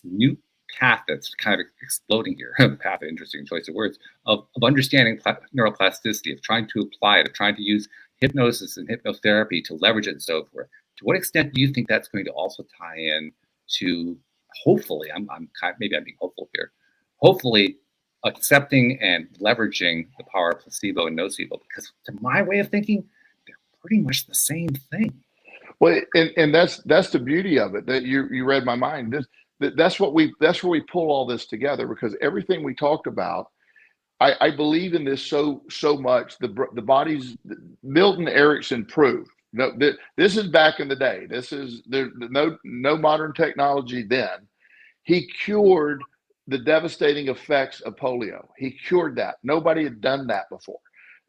new path that's kind of exploding here, path, interesting choice of words, of understanding neuroplasticity, of trying to apply it, of trying to use hypnosis and hypnotherapy to leverage it and so forth, to what extent do you think that's going to also tie in to, hopefully, maybe I'm being hopeful here, hopefully accepting and leveraging the power of placebo and nocebo? Because to my way of thinking, they're pretty much the same thing. Well, and that's the beauty of it, that you read my mind. That's where we pull all this together, because everything we talked about, I believe in this so much. The body's, Milton Erickson proved. No, this is back in the day. This is no modern technology then. He cured the devastating effects of polio. He cured that. Nobody had done that before.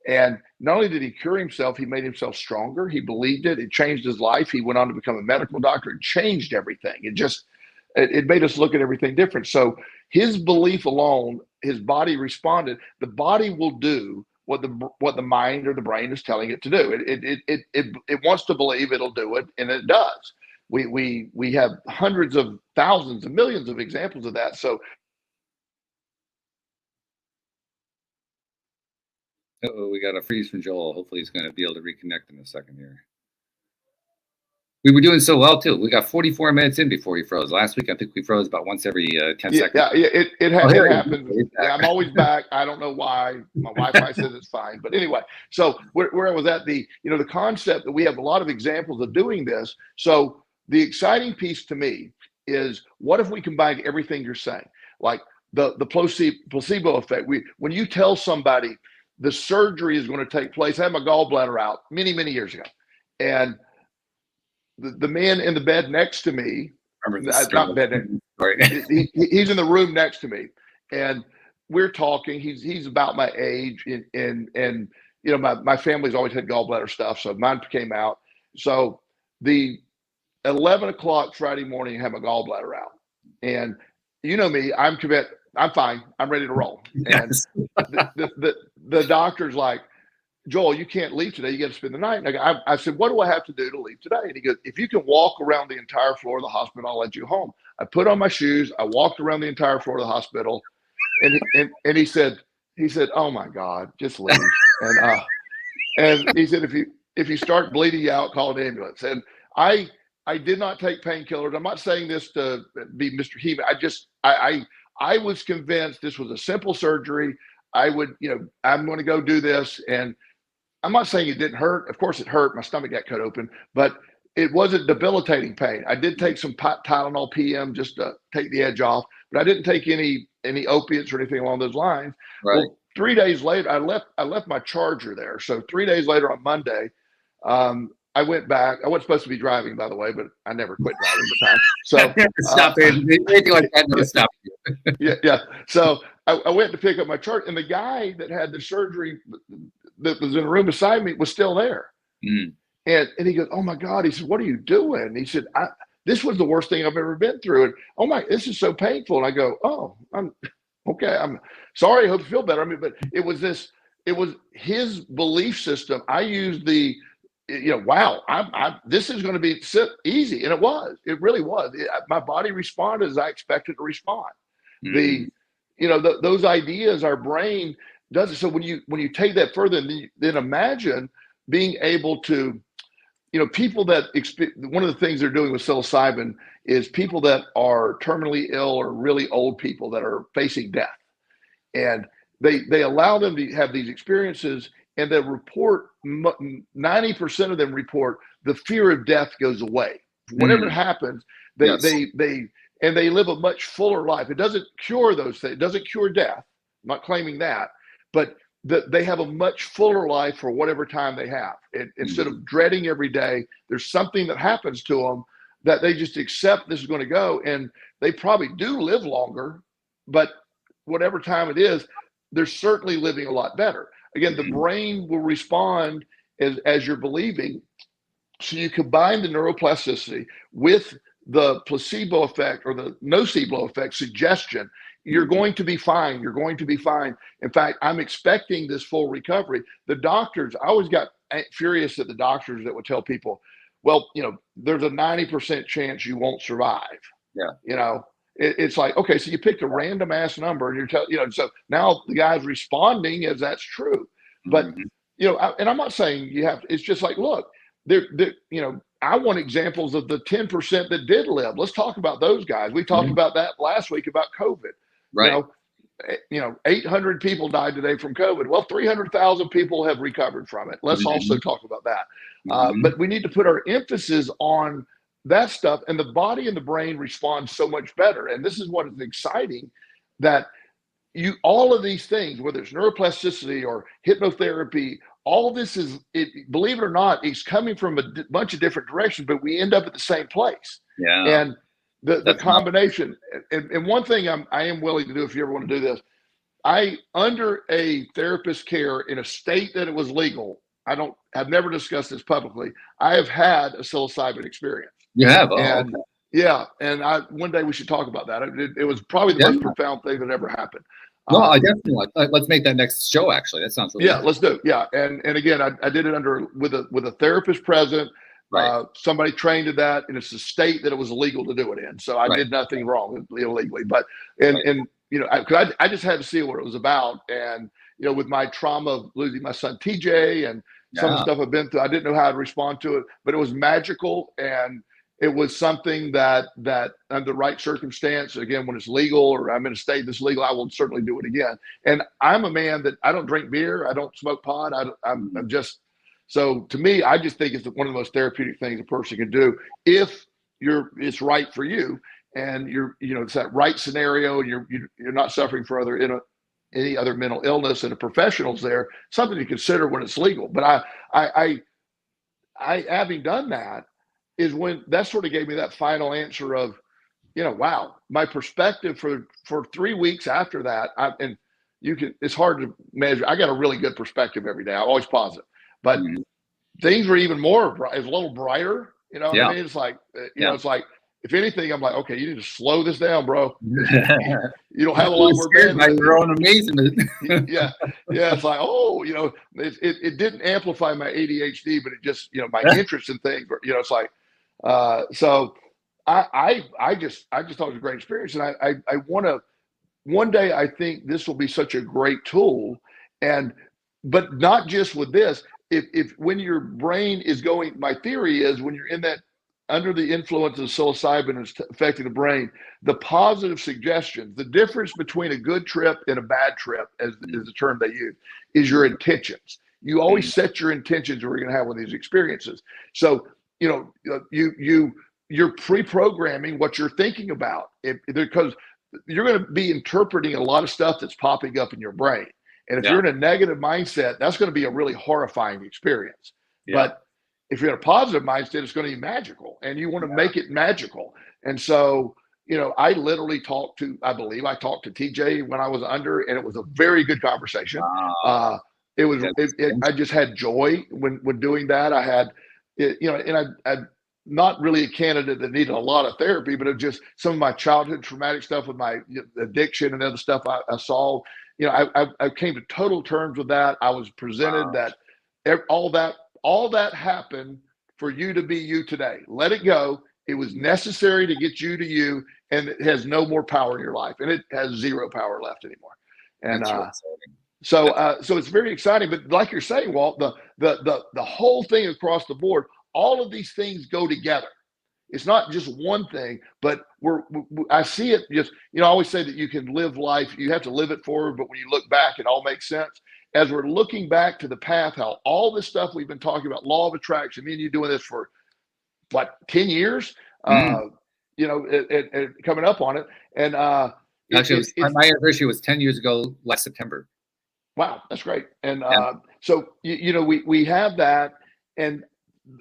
And not only did he cure himself, he made himself stronger. He believed it. It changed his life. He went on to become a medical doctor. It changed everything. It made us look at everything different. So his belief alone, his body responded. The body will do what the mind or the brain is telling it to do. It wants to believe it'll do it, and it does. We have hundreds of thousands of millions of examples of that. So Uh-oh, we got a freeze from Joel. Hopefully he's going to be able to reconnect in a second here. We were doing so well too. We got 44 minutes in before he froze. Last week, I think we froze about once every 10 seconds. Yeah, it happens. Yeah, I'm always back. I don't know why. My Wi-Fi says it's fine, but anyway. So where I was at, the concept that we have a lot of examples of doing this. So the exciting piece to me is, what if we combine everything you're saying, like the placebo effect? When you tell somebody the surgery is going to take place. I had my gallbladder out many years ago, and the man in the bed next to me, not bed, he's in the room next to me, and we're talking. He's about my age, and my family's always had gallbladder stuff, so mine came out. So the 11 o'clock Friday morning, I had my gallbladder out, and you know me, I'm fine. I'm ready to roll. And the doctor's like, Joel, you can't leave today. You got to spend the night. And I said, what do I have to do to leave today? And he goes, if you can walk around the entire floor of the hospital, I'll let you home. I put on my shoes. I walked around the entire floor of the hospital. And he said, oh my God, just leave. And he said, if you start bleeding out, call an ambulance. And I did not take painkillers. I'm not saying this to be Mr. Heeman. I was convinced this was a simple surgery. I'm going to go do this. And I'm not saying it didn't hurt. Of course it hurt. My stomach got cut open, but it wasn't debilitating pain. I did take some Tylenol PM just to take the edge off, but I didn't take any opiates or anything along those lines. Right. Well, 3 days later, I left my charger there. So 3 days later on Monday, I went back. I wasn't supposed to be driving, by the way, but I never quit driving at the time. So stop anything like that. No, stop you. Yeah. So I went to pick up my charger, and the guy that had the surgery that was in the room beside me was still there. Mm. And he goes, oh my God. He said, what are you doing? And he said, this was the worst thing I've ever been through. And oh my, this is so painful. And I go, oh, I'm okay. I'm sorry. I hope you feel better. I mean, but it was his belief system. I used wow, this is going to be easy. And it really was. My body responded as I expected to respond. Mm. Those ideas, our brain does it. So when you take that further, then imagine being able to, people that one of the things they're doing with psilocybin is people that are terminally ill or really old people that are facing death. And they allow them to have these experiences, and they report 90% of them report the fear of death goes away. Whatever happens, they live a much fuller life. It doesn't cure those things. It doesn't cure death. I'm not claiming that, but they have a much fuller life for whatever time they have. Instead of dreading every day, there's something that happens to them that they just accept this is going to go, and they probably do live longer, but whatever time it is, they're certainly living a lot better. Again, the brain will respond as you're believing. So you combine the neuroplasticity with the placebo effect or the nocebo effect, suggestion, you're going to be fine. You're going to be fine. In fact, I'm expecting this full recovery. The doctors, I always got furious at the doctors that would tell people, well, there's a 90% chance you won't survive. Yeah. It's like, okay, so you picked a random ass number and you're telling, so now the guy's responding as that's true. But, and I'm not saying you have to, it's just like, look, I want examples of the 10% that did live. Let's talk about those guys. We talked about that last week about COVID. Right. 800 people died today from COVID. Well, 300,000 people have recovered from it. Let's also talk about that. But we need to put our emphasis on that stuff, and the body and the brain respond so much better. And this is what is exciting, that all of these things, whether it's neuroplasticity or hypnotherapy, all this believe it or not, it's coming from a bunch of different directions, but we end up at the same place. Yeah. And the combination, and one thing I am willing to do, if you ever want to do this, under a therapist's care in a state that it was legal, I've never discussed this publicly, I have had a psilocybin experience. You have? Oh, and okay. Yeah. And one day we should talk about that. It was probably the most profound thing that ever happened. No, I definitely let's make that next show. Actually, that sounds really good. Let's do it. Yeah. And again, I did it with a therapist present. Right. Somebody trained in that, and it's a state that it was illegal to do it in. So I did nothing wrong illegally, but, I just had to see what it was about. And with my trauma of losing my son TJ and some of the stuff I've been through, I didn't know how I'd respond to it, but it was magical. And it was something that under the right circumstance, again, when it's legal or I'm in a state that's legal, I will certainly do it again. And I'm a man that I don't drink beer. I don't smoke pot. I'm just, so to me, I just think it's one of the most therapeutic things a person can do if it's right for you. And it's that right scenario, and you're not suffering for any other mental illness, and the professionals there, something to consider when it's legal. But I having done that is when that sort of gave me that final answer of, wow, my perspective for 3 weeks after that, it's hard to measure. I got a really good perspective every day. I'm always positive, but things were even more bright. It's a little brighter, what I mean? It's like, it's like, if anything, I'm like, okay, you need to slow this down, bro. You don't have a lot more bandwidth. By your own amazement. Yeah. It's like, it didn't amplify my ADHD, but it just, my interest in things. It's like, so I just thought it was a great experience, and I want to. One day, I think this will be such a great tool, but not just with this. If when your brain is going, my theory is when you're in that, under the influence of psilocybin is affecting the brain, the positive suggestions, the difference between a good trip and a bad trip, as is the term they use, is your intentions. You always set your intentions we're going to have with these experiences. So, you're pre-programming what you're thinking about, because you're going to be interpreting a lot of stuff that's popping up in your brain. And if you're in a negative mindset, that's going to be a really horrifying experience. But if you're in a positive mindset, it's going to be magical, and you want to make it magical. And so, I literally I believe I talked to TJ when I was under, and it was a very good conversation. I just had joy when doing that. I had, and I'm not really a candidate that needed a lot of therapy, but it just some of my childhood traumatic stuff with my addiction and other stuff I saw. I came to total terms with that. I was presented that all that happened for you to be you today. Let it go. It was necessary to get you to you, and it has no more power in your life, and it has zero power left anymore. And so it's very exciting. But like you're saying, Walt, the whole thing across the board, all of these things go together. It's not just one thing, but I see it just, I always say that you can live life, you have to live it forward, but when you look back, it all makes sense. As we're looking back to the path, how all this stuff we've been talking about, law of attraction, me and you doing this for 10 years, coming up on it. And actually, my anniversary was 10 years ago last September. Wow, that's great. And so, we have that, and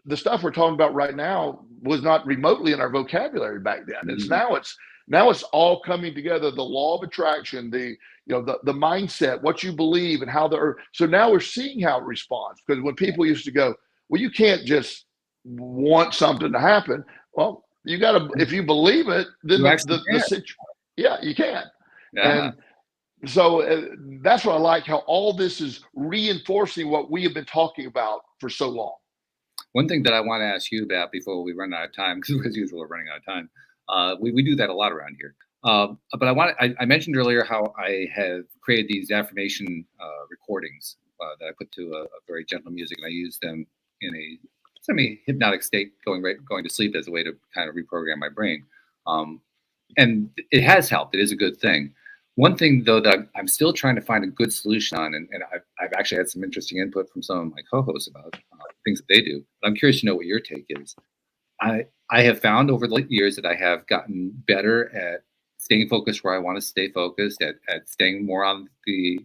the stuff we're talking about right now was not remotely in our vocabulary back then. It's now it's all coming together. The law of attraction, the mindset, what you believe, and how so now we're seeing how it responds. Because when people used to go, well, you can't just want something to happen. Well, you got to, if you believe it, then you can. And so that's what I like, how all this is reinforcing what we have been talking about for so long. One thing that I want to ask you about before we run out of time, because as usual, we're running out of time. We do that a lot around here. But I mentioned earlier how I have created these affirmation recordings that I put to a very gentle music, and I use them in a semi-hypnotic state, going to sleep, as a way to kind of reprogram my brain. And it has helped. It is a good thing. One thing, though, that I'm still trying to find a good solution on, and I've actually had some interesting input from some of my co-hosts about things that they do. But I'm curious to know what your take is. I have found over the years that I have gotten better at staying focused where I want to stay focused, at staying more on the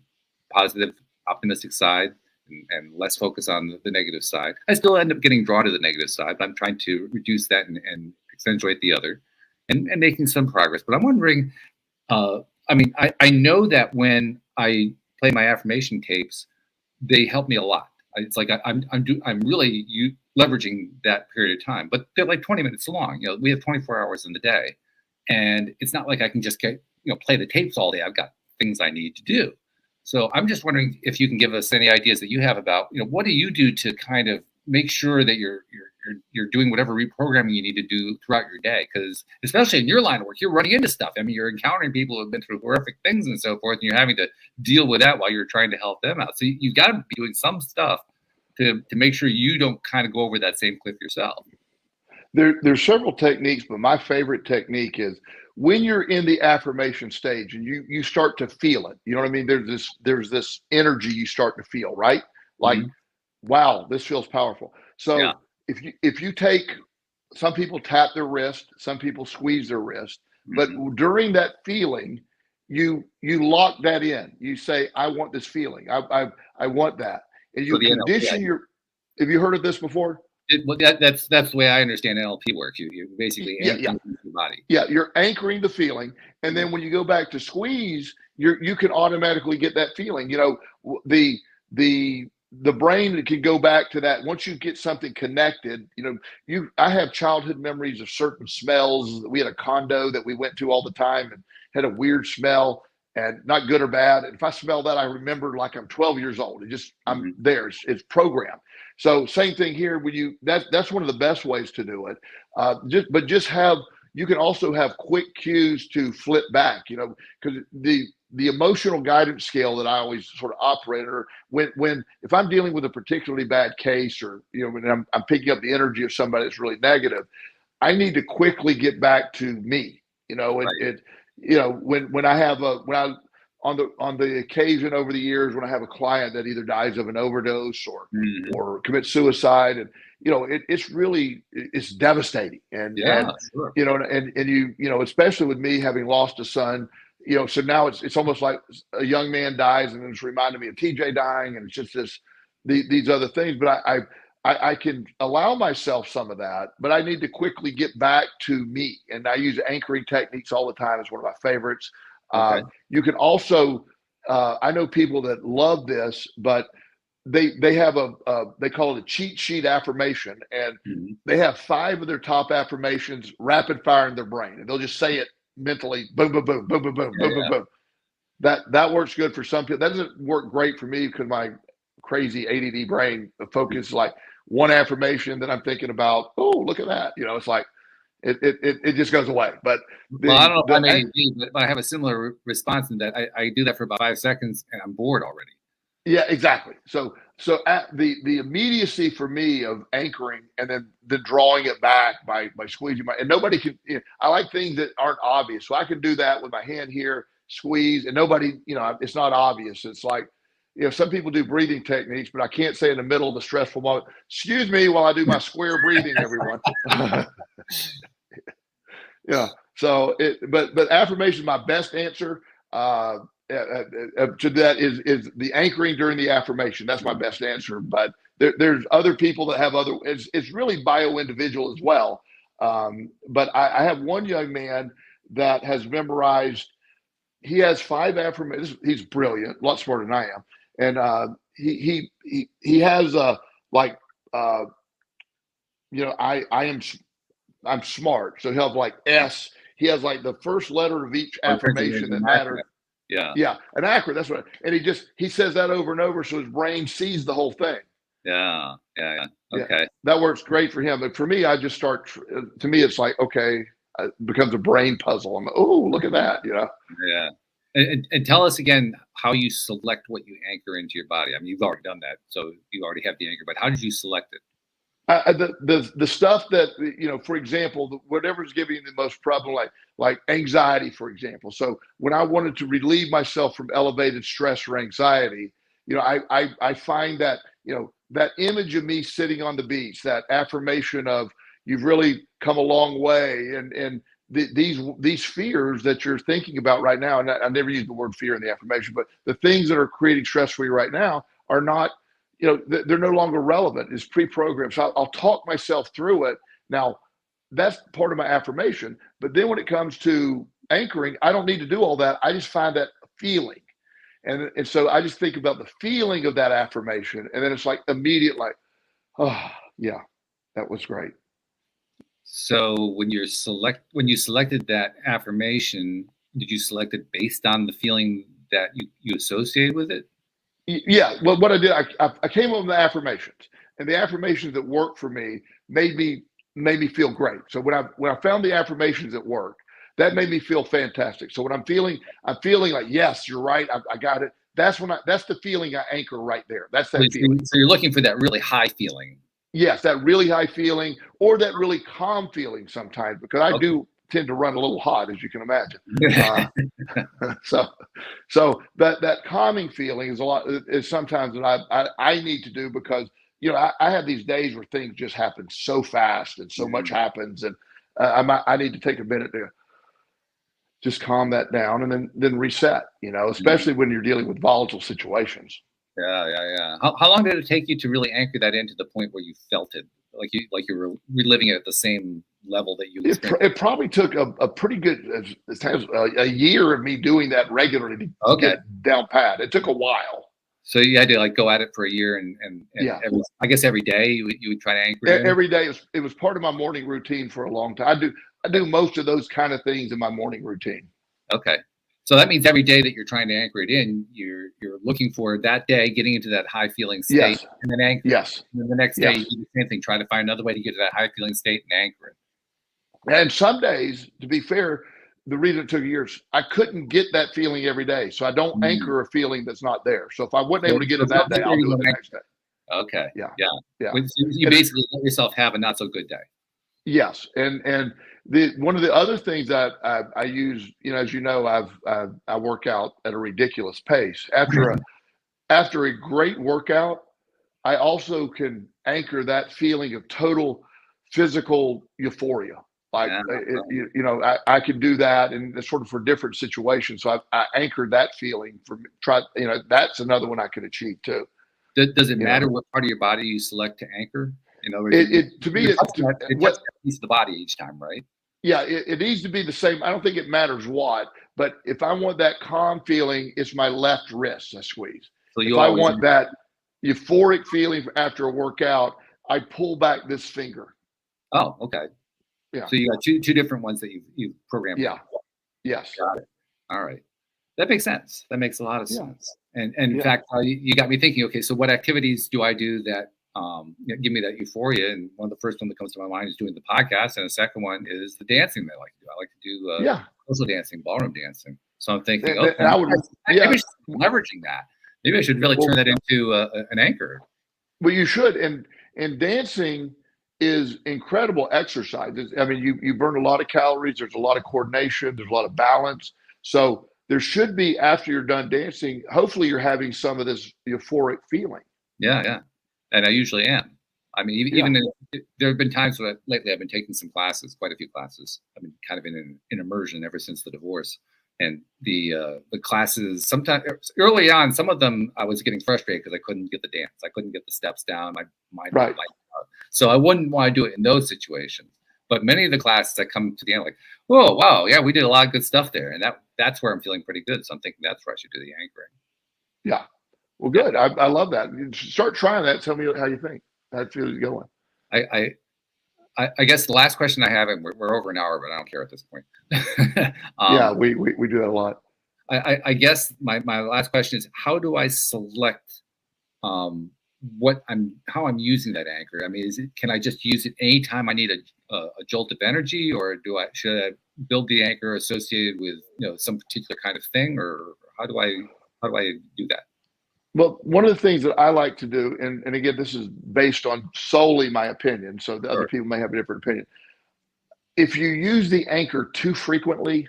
positive, optimistic side, and less focus on the negative side. I still end up getting drawn to the negative side, but I'm trying to reduce that and accentuate the other, and making some progress. But I'm wondering, I know that when I play my affirmation tapes, they help me a lot. It's like I'm really leveraging that period of time, but they're like 20 minutes long. We have 24 hours in the day, and it's not like I can just play the tapes all day. I've got things I need to do. So I'm just wondering if you can give us any ideas that you have about, what do you do to kind of make sure that you're you're doing whatever reprogramming you need to do throughout your day. Because especially in your line of work, you're running into stuff. I mean, you're encountering people who have been through horrific things and so forth, and you're having to deal with that while you're trying to help them out. So you've got to be doing some stuff to make sure you don't kind of go over that same cliff yourself. There's several techniques, but my favorite technique is when you're in the affirmation stage and you start to feel it. You know what I mean? There's this energy you start to feel, right? Like, wow, this feels powerful. So if you take, some people tap their wrist, some people squeeze their wrist, but during that feeling, you lock that in. You say, I want this feeling. I want that. And you condition have you heard of this before? That's the way I understand NLP works. You basically anchor your body. Yeah, you're anchoring the feeling, and then when you go back to squeeze, you can automatically get that feeling. You know, the brain can go back to that once you get something connected. You know, I have childhood memories of certain smells. We had a condo that we went to all the time and had a weird smell, and not good or bad. And if I smell that, I remember like I'm 12 years old. I'm there. It's programmed. So same thing here. When that's one of the best ways to do it. You can also have quick cues to flip back. You know, because the emotional guidance scale that I always sort of operate, or if I'm dealing with a particularly bad case, or when I'm picking up the energy of somebody that's really negative, I need to quickly get back to me. You know, when on the occasion over the years when I have a client that either dies of an overdose or commits suicide, and it's devastating, and especially with me having lost a son, so now it's almost like a young man dies and it's reminded me of TJ dying, and it's just these other things. But I can allow myself some of that, but I need to quickly get back to me, and I use anchoring techniques all the time. It's one of my favorites. You can also, I know people that love this, but they have they call it a cheat sheet affirmation, and they have 5 of their top affirmations rapid fire in their brain, and they'll just say it mentally, boom, boom, boom, boom, boom, boom, boom, boom, boom. That works good for some people. That doesn't work great for me because my crazy ADD brain focuses like one affirmation that I'm thinking about. Oh, look at that! It's like. It just goes away. But I don't know if I'm ADD, but I have a similar response in that I do that for about 5 seconds and I'm bored already. Yeah, exactly. So at the immediacy for me of anchoring and then the drawing it back by squeezing and nobody can. I like things that aren't obvious, so I can do that with my hand here, squeeze, and nobody. It's not obvious. It's like. Some people do breathing techniques, but I can't say in the middle of a stressful moment, excuse me while I do my square breathing, everyone. So but affirmation is my best answer to that is the anchoring during the affirmation. That's my best answer. But there's other people that have it's really bio-individual as well. But I have one young man that has memorized, he has 5 affirmations. He's brilliant, a lot smarter than I am. And he has I'm smart. So he'll have like S. He has like the first letter of each affirmation that matters. Yeah, an acronym. That's what. And he says that over and over, so his brain sees the whole thing. Yeah. Okay. That works great for him. But for me, I just start. To me, it's like it becomes a brain puzzle. I'm like, oh, look at that. Yeah. And tell us again how you select what you anchor into your body. I mean, you've already done that, so you already have the anchor. But how did you select it? The stuff that for example, whatever's giving you the most problem, like anxiety, for example. So when I wanted to relieve myself from elevated stress or anxiety, I find that that image of me sitting on the beach, that affirmation of you've really come a long way, and these fears that you're thinking about right now, and I never use the word fear in the affirmation, but the things that are creating stress for you right now are not, they're no longer relevant. It's pre-programmed. So I'll talk myself through it. Now, that's part of my affirmation. But then when it comes to anchoring, I don't need to do all that. I just find that feeling. And so I just think about the feeling of that affirmation. And then it's like immediate, like, oh, yeah, that was great. So when you selected that affirmation, did you select it based on the feeling that you associated with it? Yeah. Well, what I did, I came up with the affirmations, and the affirmations that worked for me made me feel great. So when I found the affirmations that work, that made me feel fantastic. So when I'm feeling like, yes, you're right, I got it. That's the feeling I anchor right there. That's that feeling. So you're looking for that really high feeling. Yes, that really high feeling, or that really calm feeling sometimes, because I do tend to run a little hot, as you can imagine. So that calming feeling is sometimes that I need to do, because I have these days where things just happen so fast and so much happens, and I need to take a minute to just calm that down and then reset. Especially when you're dealing with volatile situations. Yeah. How long did it take you to really anchor that into the point where you felt it, like you were reliving it at the same level that you experienced? It probably took a pretty good a year of me doing that regularly to get it down pat. It took a while. So you had to like go at it for a year, and yeah. I guess every day you would try to anchor it in? Every day. It was part of my morning routine for a long time. I do most of those kind of things in my morning routine. Okay. So that means every day that you're trying to anchor it in, you're looking for that day, getting into that high feeling state, and then anchor. Yes. And then the next day, you do the same thing, try to find another way to get to that high feeling state and anchor it. And some days, to be fair, the reason it took years, I couldn't get that feeling every day. So I don't anchor a feeling that's not there. So if I wasn't able to get it that day, I'll do it the next day. Okay. Yeah. You basically let yourself have a not so good day. Yes, and one of the other things that I use, as you know, I work out at a ridiculous pace. After a great workout, I also can anchor that feeling of total physical euphoria. Like I can do that, and it's sort of for different situations. So I anchored that feeling that's another one I could achieve too. Does it matter what part of your body you select to anchor? It to me, it's a piece of the body each time, right? Yeah, it needs to be the same. I don't think it matters what, but if I want that calm feeling, it's my left wrist I squeeze. So if I want that euphoric feeling after a workout, I pull back this finger. Oh, okay. Yeah. So you got two different ones that you programmed. Yeah. Yes. Got it. All right. That makes sense. That makes a lot of sense. And in fact, you got me thinking. Okay, so what activities do I do that give me that euphoria? And one of the first one that comes to my mind is doing the podcast, and the second one is the dancing that I like to do. I like to do social dancing, ballroom dancing. So I'm thinking, maybe I should leveraging that. Maybe I should really turn that into an anchor. Well, you should, and dancing is incredible exercise. I mean, you burn a lot of calories. There's a lot of coordination. There's a lot of balance. So there should be, after you're done dancing, hopefully you're having some of this euphoric feeling. Yeah. And I usually am. I mean, even there have been times where lately I've been taking some classes, quite a few classes. I've been kind of in immersion ever since the divorce. And the classes, sometimes early on, some of them I was getting frustrated because I couldn't get the dance. I couldn't get the steps down. My mind was like, so I wouldn't want to do it in those situations. But many of the classes that come to the end, like, oh, wow, yeah, we did a lot of good stuff there. And that's where I'm feeling pretty good. So I'm thinking that's where I should do the anchoring. Yeah. Well, good. I love that. Start trying that. Tell me how you think. That's really going. I guess the last question I have, and we're over an hour, but I don't care at this point. We do that a lot. I guess my last question is, how do I select how I'm using that anchor? I mean, can I just use it anytime I need a jolt of energy, or should I build the anchor associated with some particular kind of thing, or how do I do that? Well, one of the things that I like to do, and again, this is based on solely my opinion, so the other people may have a different opinion. If you use the anchor too frequently,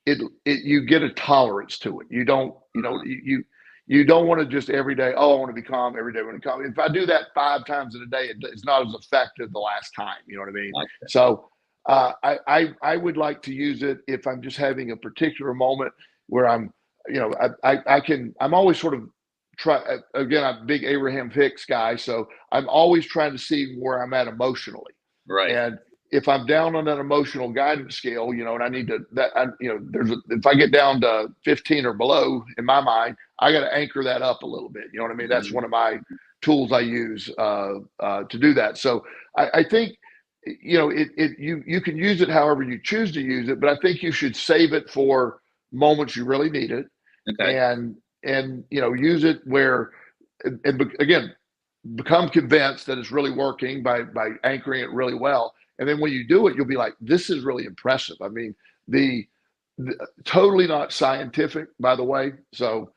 you get a tolerance to it. You don't want to just every day, I want to be calm every day. When calm. If I do that 5 times in a day, it's not as effective the last time. You know what I mean? Okay. So I would like to use it if I'm just having a particular moment where I'm always sort of again, I'm a big Abraham Hicks guy, so I'm always trying to see where I'm at emotionally. Right. And if I'm down on that emotional guidance scale, and I need to if I get down to 15 or below in my mind, I got to anchor that up a little bit. You know what I mean? That's one of my tools I use to do that. So I think you can use it however you choose to use it, but I think you should save it for moments you really need it. Okay. And use it where, and again, become convinced that it's really working by anchoring it really well. And then when you do it, you'll be like, this is really impressive. I mean, the totally not scientific, by the way. So,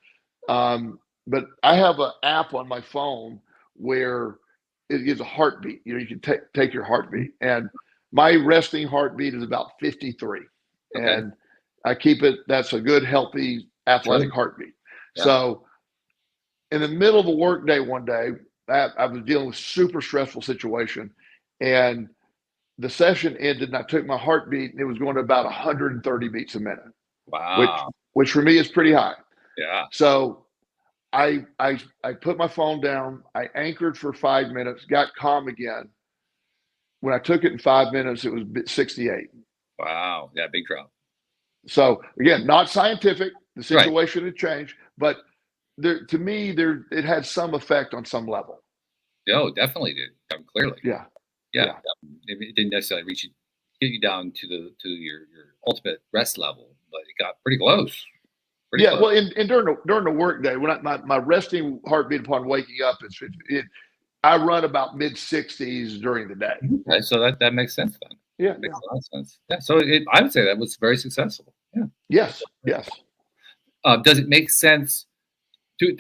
but I have an app on my phone where it gives a heartbeat. You can take your heartbeat, and my resting heartbeat is about 53. Okay. And I keep it. That's a good, healthy, athletic heartbeat. Yeah. So in the middle of a work day one day, I was dealing with super stressful situation, and the session ended and I took my heartbeat and it was going to about 130 beats a minute. Wow. Which for me is pretty high. Yeah. So I put my phone down, I anchored for 5 minutes, got calm again. When I took it in 5 minutes, it was 68. Wow. Yeah, big drop. So again, not scientific. The situation had changed, but to me, it had some effect on some level. No, definitely did. Clearly. Yeah. It didn't necessarily get you down to your ultimate rest level, but it got pretty close. Close. Well, and during the work day, when my resting heartbeat upon waking up I run about mid-60s during the day. Okay, so that makes sense then. Yeah, it makes a lot of sense. Yeah, so I would say that was very successful. Yeah. Yes. Does it make sense?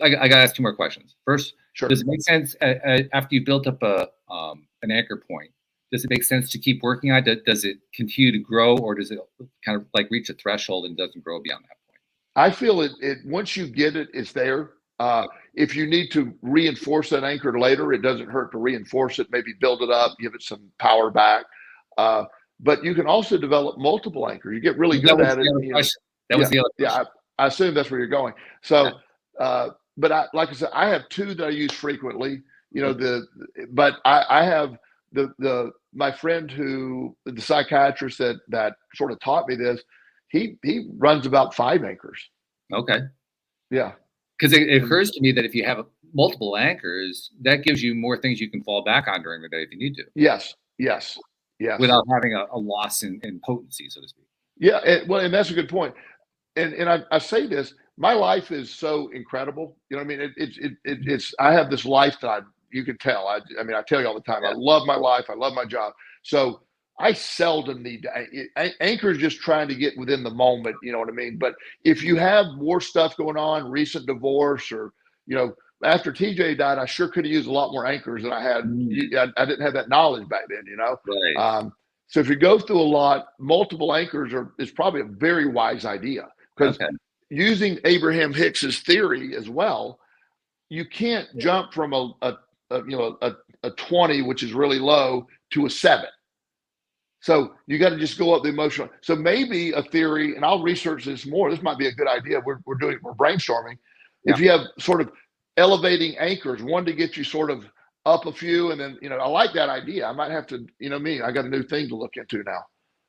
I got to ask 2 more questions. First, sure. Does it make sense after you built up an anchor point? Does it make sense to keep working on it? Does it continue to grow, or does it kind of like reach a threshold and doesn't grow beyond that point? I feel it once you get it, it's there. If you need to reinforce that anchor later, it doesn't hurt to reinforce it, maybe build it up, give it some power back. But you can also develop multiple anchors. You get really good at it. That was the other question. Yeah, I assume that's where you're going. So, but like I said, I have 2 that I use frequently. But I have my friend the psychiatrist that sort of taught me this. He runs about 5 anchors. Okay. Yeah. Because it occurs to me that if you have multiple anchors, that gives you more things you can fall back on during the day if you need to. Yes. Without having a loss in potency, so to speak. Yeah. And that's a good point. And I say this, my life is so incredible. You know what I mean? It's I have this life that you can tell. I tell you all the time, I love my life. I love my job. So I seldom need to anchor is just trying to get within the moment. You know what I mean? But if you have more stuff going on, recent divorce, or, after TJ died, I sure could have used a lot more anchors than I had. I didn't have that knowledge back then, Right. So if you go through a lot, multiple anchors is probably a very wise idea, because using Abraham Hicks's theory as well, you can't jump from a 20, which is really low, to a 7. So you got to just go up the emotional. So maybe a theory, and I'll research this more. This might be a good idea. We're brainstorming. Yeah. If you have sort of elevating anchors, one to get you sort of up a few, and then I like that idea. I might have to, I got a new thing to look into now.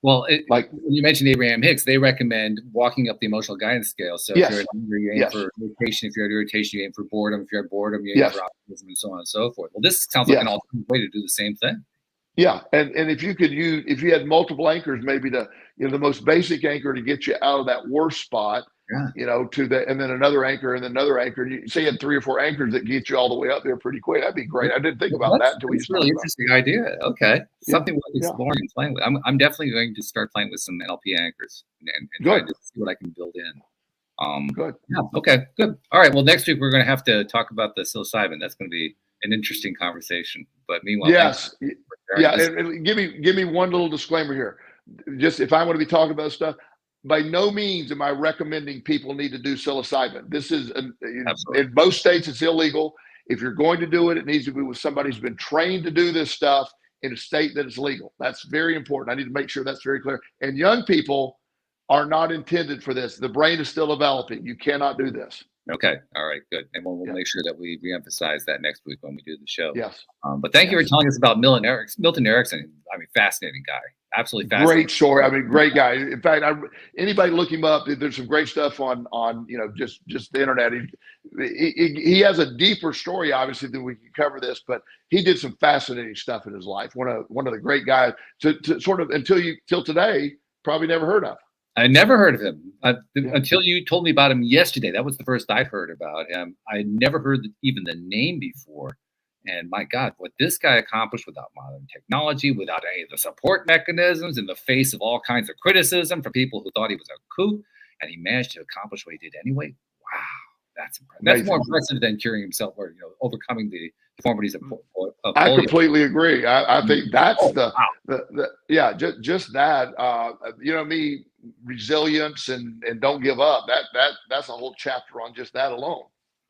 Well, like when you mentioned Abraham Hicks, they recommend walking up the emotional guidance scale. So if you're at anger, you aim for irritation. If you're at irritation, you aim for boredom. If you're at boredom, you aim for optimism, and so on and so forth. Well, this sounds like an alternative way to do the same thing. Yeah, and if you had multiple anchors, maybe the most basic anchor to get you out of that worst spot, to and then another anchor and then another anchor. You say you had 3 or 4 anchors that get you all the way up there pretty quick. That'd be great. I didn't think about that until we started. Really interesting idea. Okay, something worth exploring and playing with. I'm definitely going to start playing with some NLP anchors and try to see what I can build in. Good. Yeah. Okay. Good. All right. Well, next week we're going to have to talk about the psilocybin. That's going to be an interesting conversation. But meanwhile, and give me one little disclaimer here. Just if I want to be talking about stuff, by no means am I recommending people need to do psilocybin. This is in most states it's illegal. If you're going to do it, it needs to be with somebody who's been trained to do this stuff in a state that is legal. That's very important. I need to make sure that's very clear. And young people are not intended for this. The brain is still developing. You cannot do this. Okay. All right. Good. And we'll make sure that we reemphasize that next week when we do the show. Yes. But thank you for telling us about Milton Erickson. Fascinating guy. Absolutely fascinating. Great story. Great guy. In fact, anybody look him up. There's some great stuff on just the internet. He has a deeper story, obviously, than we can cover this, but he did some fascinating stuff in his life. One of the great guys to sort of till today probably never heard of. I never heard of him until you told me about him yesterday. That was the first I'd heard about him. I never heard even the name before. And my God, what this guy accomplished without modern technology, without any of the support mechanisms, in the face of all kinds of criticism from people who thought he was a kook, and he managed to accomplish what he did anyway. Wow, that's impressive. That's more impressive than curing himself or overcoming the deformities of polio. I completely agree. I think that's just that. Me, resilience and don't give up. That's a whole chapter on just that alone.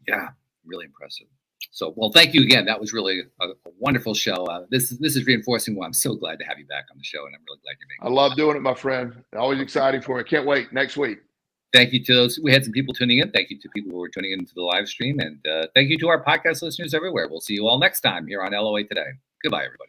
Yeah, really impressive. So, well, thank you again. That was really a wonderful show. This is reinforcing why I'm so glad to have you back on the show, and I'm really glad you're making it. I love doing it, my friend. Always exciting for me. Can't wait next week. Thank you to those. We had some people tuning in. Thank you to people who were tuning into the live stream, and thank you to our podcast listeners everywhere. We'll see you all next time here on LOA Today. Goodbye, everybody.